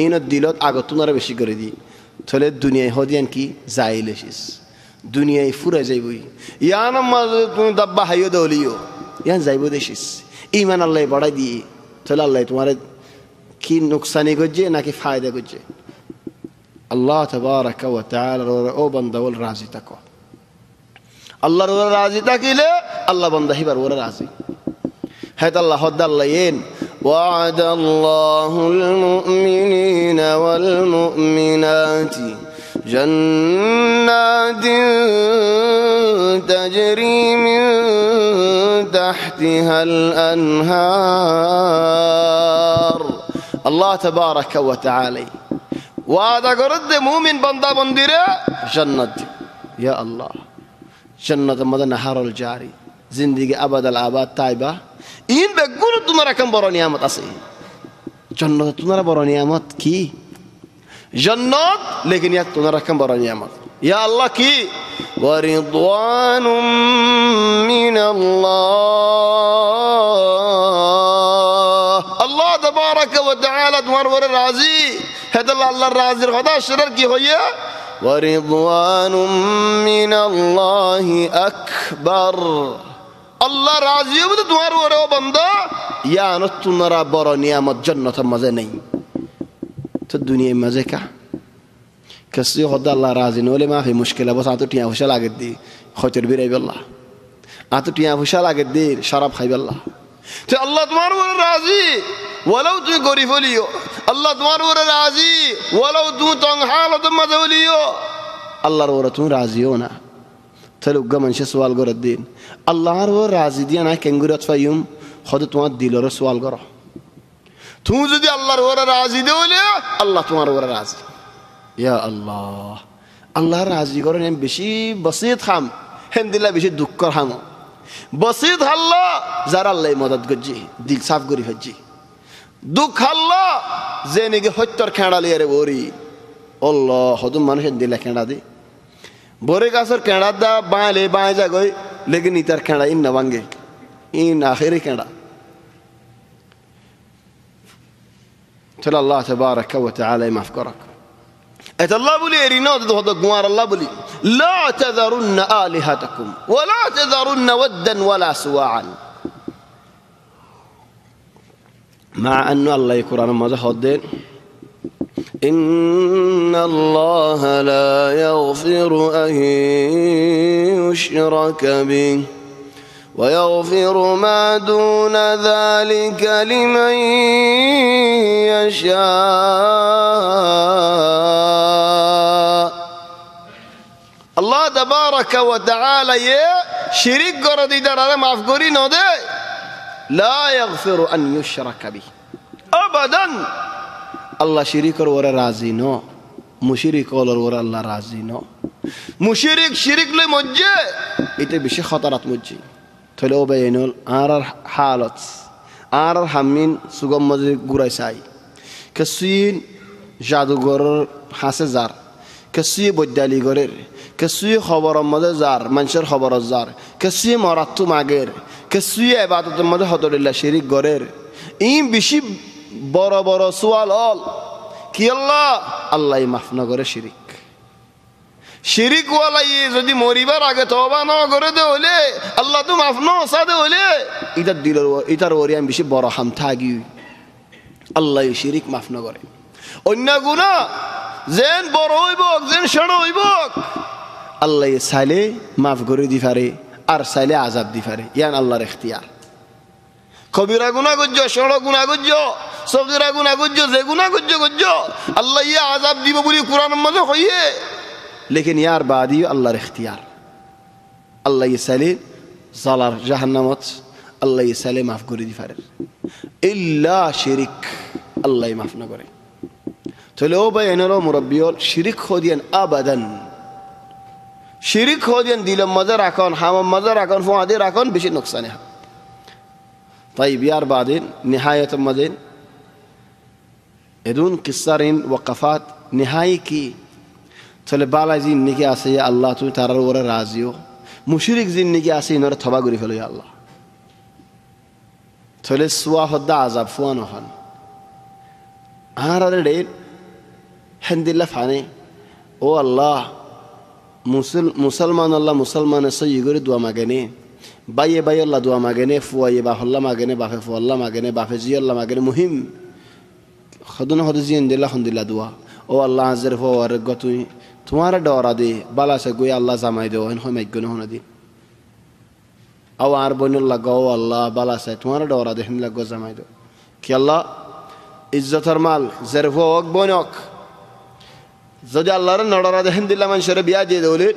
ইন দিলত আগত তোমরা বেশি করে দি তাহলে দুনিয়ায় হদিয়ান কি যাইলেছিস দুনিয়ায় ফুরে যাইবই ইয়ান মাঝে তুমি দাব্বা হাইও দলিও ইয়ান যাইব দেশিস ইমান আল্লাহ বাড়াই দিয়ে তাহলে আল্লাহ তোমার কি নুকসানি করছে নাকি ফায়দা করছে আল্লাহ তাবারাকা ওয়া তাআলা ও বান্দা ওল রাজি থাকো আল্লাহর ওরা রাজি থাকিলে আল্লাহ বান্দা হিবার ওরা রাজি হ্যাঁ আল্লাহ হদ্দাল্লাহ ইন وعد الله المؤمنين والمؤمنات جنات تجري من تحتها الأنهار الله تبارك وتعالى وعد قرد مؤمن بندا بنديره جنة يا الله جنة مدى نهار الجاري زندگی أبد الآباد طيبة إن بقول تمہارا کم برا نعمت أسي جنة تمہارا برا نعمت کی جنات لیکن یہ تمہارا کم برا نعمت یا اللہ کی ورضوان من اللہ اللہ تبارک و تعالی تمہارا ور راضی ہے اللہ راضی خدا شرر کی ہوئی ہے ورضوان من اللہ اکبر اللہ راضی ہے تو تمہارا ور بندہ یا نت تمہارا برا نعمت جنت مزے نہیں تو دنیا مزے کا کسی خدا اللہ راضی نولے ما فی مشکلہ بس آتو ٹیاں خوشا لاگت دی خوچر بھی رہی باللہ آتو ٹیاں خوشا لاگت دی شراب خائی باللہ تو اللہ تمہارا ور راضی ولو تم گوری فولیو اللہ تمہارا ور راضی ولو تم تنگ حالت مزولیو اللہ ور تم راضی ہونا تلوگا منشا سوال گرد دین اللہ ور راضی دیا نا کنگورت فیوم خود تمہارا دیل ور سوال گرہ تم যদি আল্লাহর ওরা রাজি দেওলে আল্লাহ তোমার ওরা রাজি ইয়া আল্লাহ আল্লাহর রাজি করেন বেশি বসিত খাম হেন্দিলা বেশি দুঃখ খাম বসিত আল্লাহ যারা আল্লাহ মদত করজি দিল সাফ করি হজ্জি দুঃখ আল্লাহ যে নাকি হত্যর খেঁড়া লিয়ারে ওরি আল্লাহ হদম মানুষের দিলা খেঁড়া দি बोरे गासर केड़ा दा बाएं ले बाएं जा गई लेकिन इतर केड़ा इन नवांगे इन आखिरी केड़ा चल अल्लाह तबारक व तआला माफ करक एत अल्लाह बोली एरिनो तो हद गुआर अल्लाह बोली ला तज़रुन आलिहतकुम वला तज़रुन वद्दन वला सुवाअन مع أن الله يقرأ ماذا حدين إن الله لا يغفر أن يشرك به ويغفر ما دون ذلك لمن يشاء الله تبارك وتعالى شريك قردي درارة معفقوري نودي لا يغفر أن يشرك به أبدا الله شريك ورا راضي نو مشرك ورا الله راضي نو مشرك شريك لمجة إنت بشي خطرات مجة تلو بينول آرر حالات آرر همين سوغم مزي غوراي ساي كسين جادوگر حاسه زار كسي بودالي غورر كسي خبر مده زار منشر خبر زار كسي مراتو ماغير كسي عبادت مده حضور الله شريك غورر این بشي বড় বড় سوال all কি আল্লাহ আল্লাহ মাফ না করে শিরিক শিরিক ওয়ালাই যদি মরিবার আগে তওবা না করে দে হলে আল্লাহ তো মাফ না সাদে হলে ইদার দিলের ইতার ওরি আমি বেশি বড় হাম থাকি আল্লাহ শিরিক মাফ না করে অন্য গুনাহ যেন বড় হইব যেন ছোট হইব আল্লাহ চাইলে মাফ করে দি পারে আর চাইলে আযাব দি পারে ইয়ান আল্লাহর ইখতিয়ার কবিরা গুনাহ গজ্জ ছোট গুনাহ গজ্জ সগীরা গুনাহ গজ্জ যে গুনাহ গজ্জ গজ্জ আল্লাহ ইয়া আযাব দিব বলি কোরআনের মধ্যে কইয়ে लेकिन यार बादी अल्लाह इख्तियार अल्लाह ये साले ज़ालर जहन्नमत अल्लाह ये साले माफ करी दी फारे इल्ला शिरिक अल्लाह ये माफ न करे तो लो भाई इन्होंने मुरब्बियों शिरिक खोदियन अबदन शिरिक खोदियन दिलम मज़र आकन हम मज़र आकन फ़ुआदे आकन बिशी नुकसान है طيب यार बादिन निहायत मदिन इधून किस्सारिन वक़फ़ात निहाई की चले बाला जिंदगी आसे या अल्लाह तू तारा ओरे राजी हो मुशरिक जिंदगी आसे इन्होंने थबा गुरी फलो या अल्लाह चले सुआ होदा आज़ाब फुआन होन आहार डे हंदिल्ला फाने ओ अल्लाह मुसलमान अल्लाह मुसलमान से युगरे दुआ मागेने बाये बाये अल्लाह दुआ मागेने फुआ ये बाहल्ला मागेने बाफे फुअल्ला मागेने बाफे जी अल्लाह मागेने मुहिम खुदना खुद जी हंदिल्ला दुआ ओ अल्लाह हज़र फो और गतुई तुम्हारा डोरा दे बाला से गोया अल्लाह जमाई दो इन हमें गुनाह होने दी अब आर बोलने लगा ओ अल्लाह बाला से तुम्हारा डोरा दे हिंद लगो जमाई दो कि अल्लाह इज्जत और माल ज़रफ़ो वक़ बोनक ज़द अल्लाह रे नडोरा दे हिंद दिल्ला मन शरे बिया दे दोले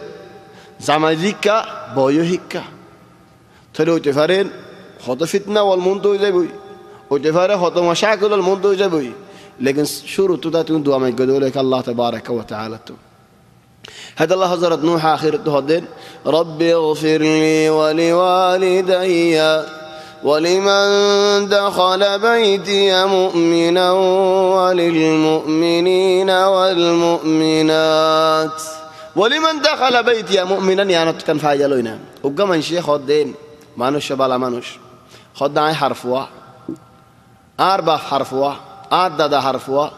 जमाई दी का बोयो हिक्का थोड़े उतफ़ारें होतो फितना वाल मुंतो इज़े बुई उतफ़ारे होतो मशाकिल वाल मुंतो इज़े बुई लेकिन शुरू तो तुम दुआ में गदोले का अल्लाह तबारक व तआला तो هذا الله حضرت نوح آخر تهدين رب اغفر لي ولوالدي ولمن دخل بيتي مؤمنا وللمؤمنين والمؤمنات ولمن دخل بيتي مؤمنا يعني كان فاجلونا وقام من شيخ هدين مانوش بالا مانوش خدنا حرفوا أربع حرفوا دادا حرفوا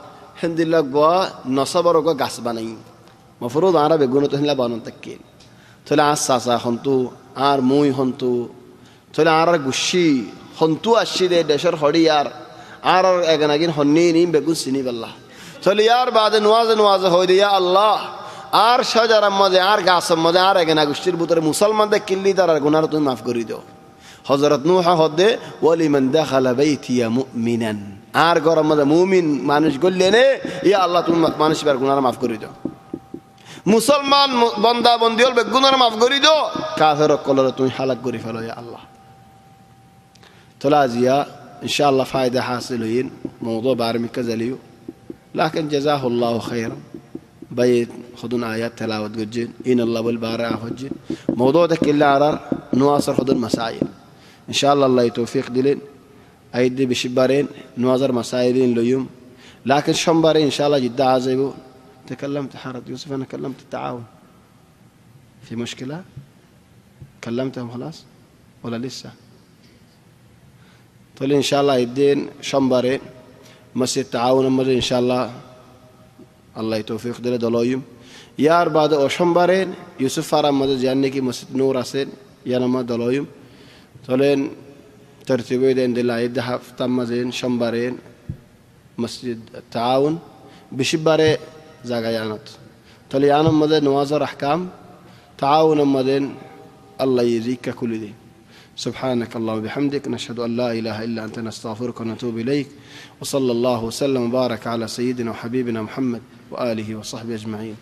هند الله قوا نصبر وقوا قصبانين مفروض عربي يقولون تهلا بانون تكين طلع الساسا خنتو عار موي خنتو طلع عار قشي خنتو الشيء ده دشر خديار عار أجناجين خنينين بيقول سني بالله طلع يار بعد نواز هودي يا الله عار شجر ماذا عار قاسم ماذا عار أجناج قشير بطر مسلمان ده كلي دار الجنار تو معف قريدو حضرت نوح هده ولمن دخل بيتي مؤمنا عار قرر ماذا مؤمن مانوش قل لنا يا الله تو مانوش برجنار معف قريدو मुसलमान बंदा बंदियों बेगुनार माफ करी दो काफिर कलर तुम्हें हालत करी फलो या अल्लाह तो लाजिया इंशाअल्लाह फ़ायदा हासिल हुई मौजूद बारे में कज़लियो लेकिन जज़ाहुल्लाह खैर बैत खुदन आयत तलावत गुज्जिन इन अल्लाह बल बारे आफज्जिन मौजूद किल्ला आरार नवासर खुदन मसाइल इंशाअल्लाह अल्लाह तौफीक दिलेन आयदे बिशिबारेन नवासर मसाइलिन लोयुम लेकिन शंबारे इंशाअल्लाह जिद्दा आज़ेबो تكلمت حارت يوسف أنا كلمت التعاون في مشكلة؟ كلمتهم خلاص ولا لسه؟ طيب إن شاء الله يدين شمبرين مسجد تعاون مدى إن شاء الله الله يتوفيق دل دلويم يار بعد أو شمبرين يوسف فرام مدى جاني مسجد نور أسين ينما دلويم طيب ترتيبه دين دل عيدها تمزين شمبرين مسجد التعاون بشبارة زاغيانات طيب يانا مدى نوازر أحكام تعاون مدى الله يزيك كل دي سبحانك اللهم وبحمدك نشهد أن لا إله إلا أنت نستغفرك ونتوب إليك وصلى الله وسلم وبارك على سيدنا وحبيبنا محمد وآله وصحبه أجمعين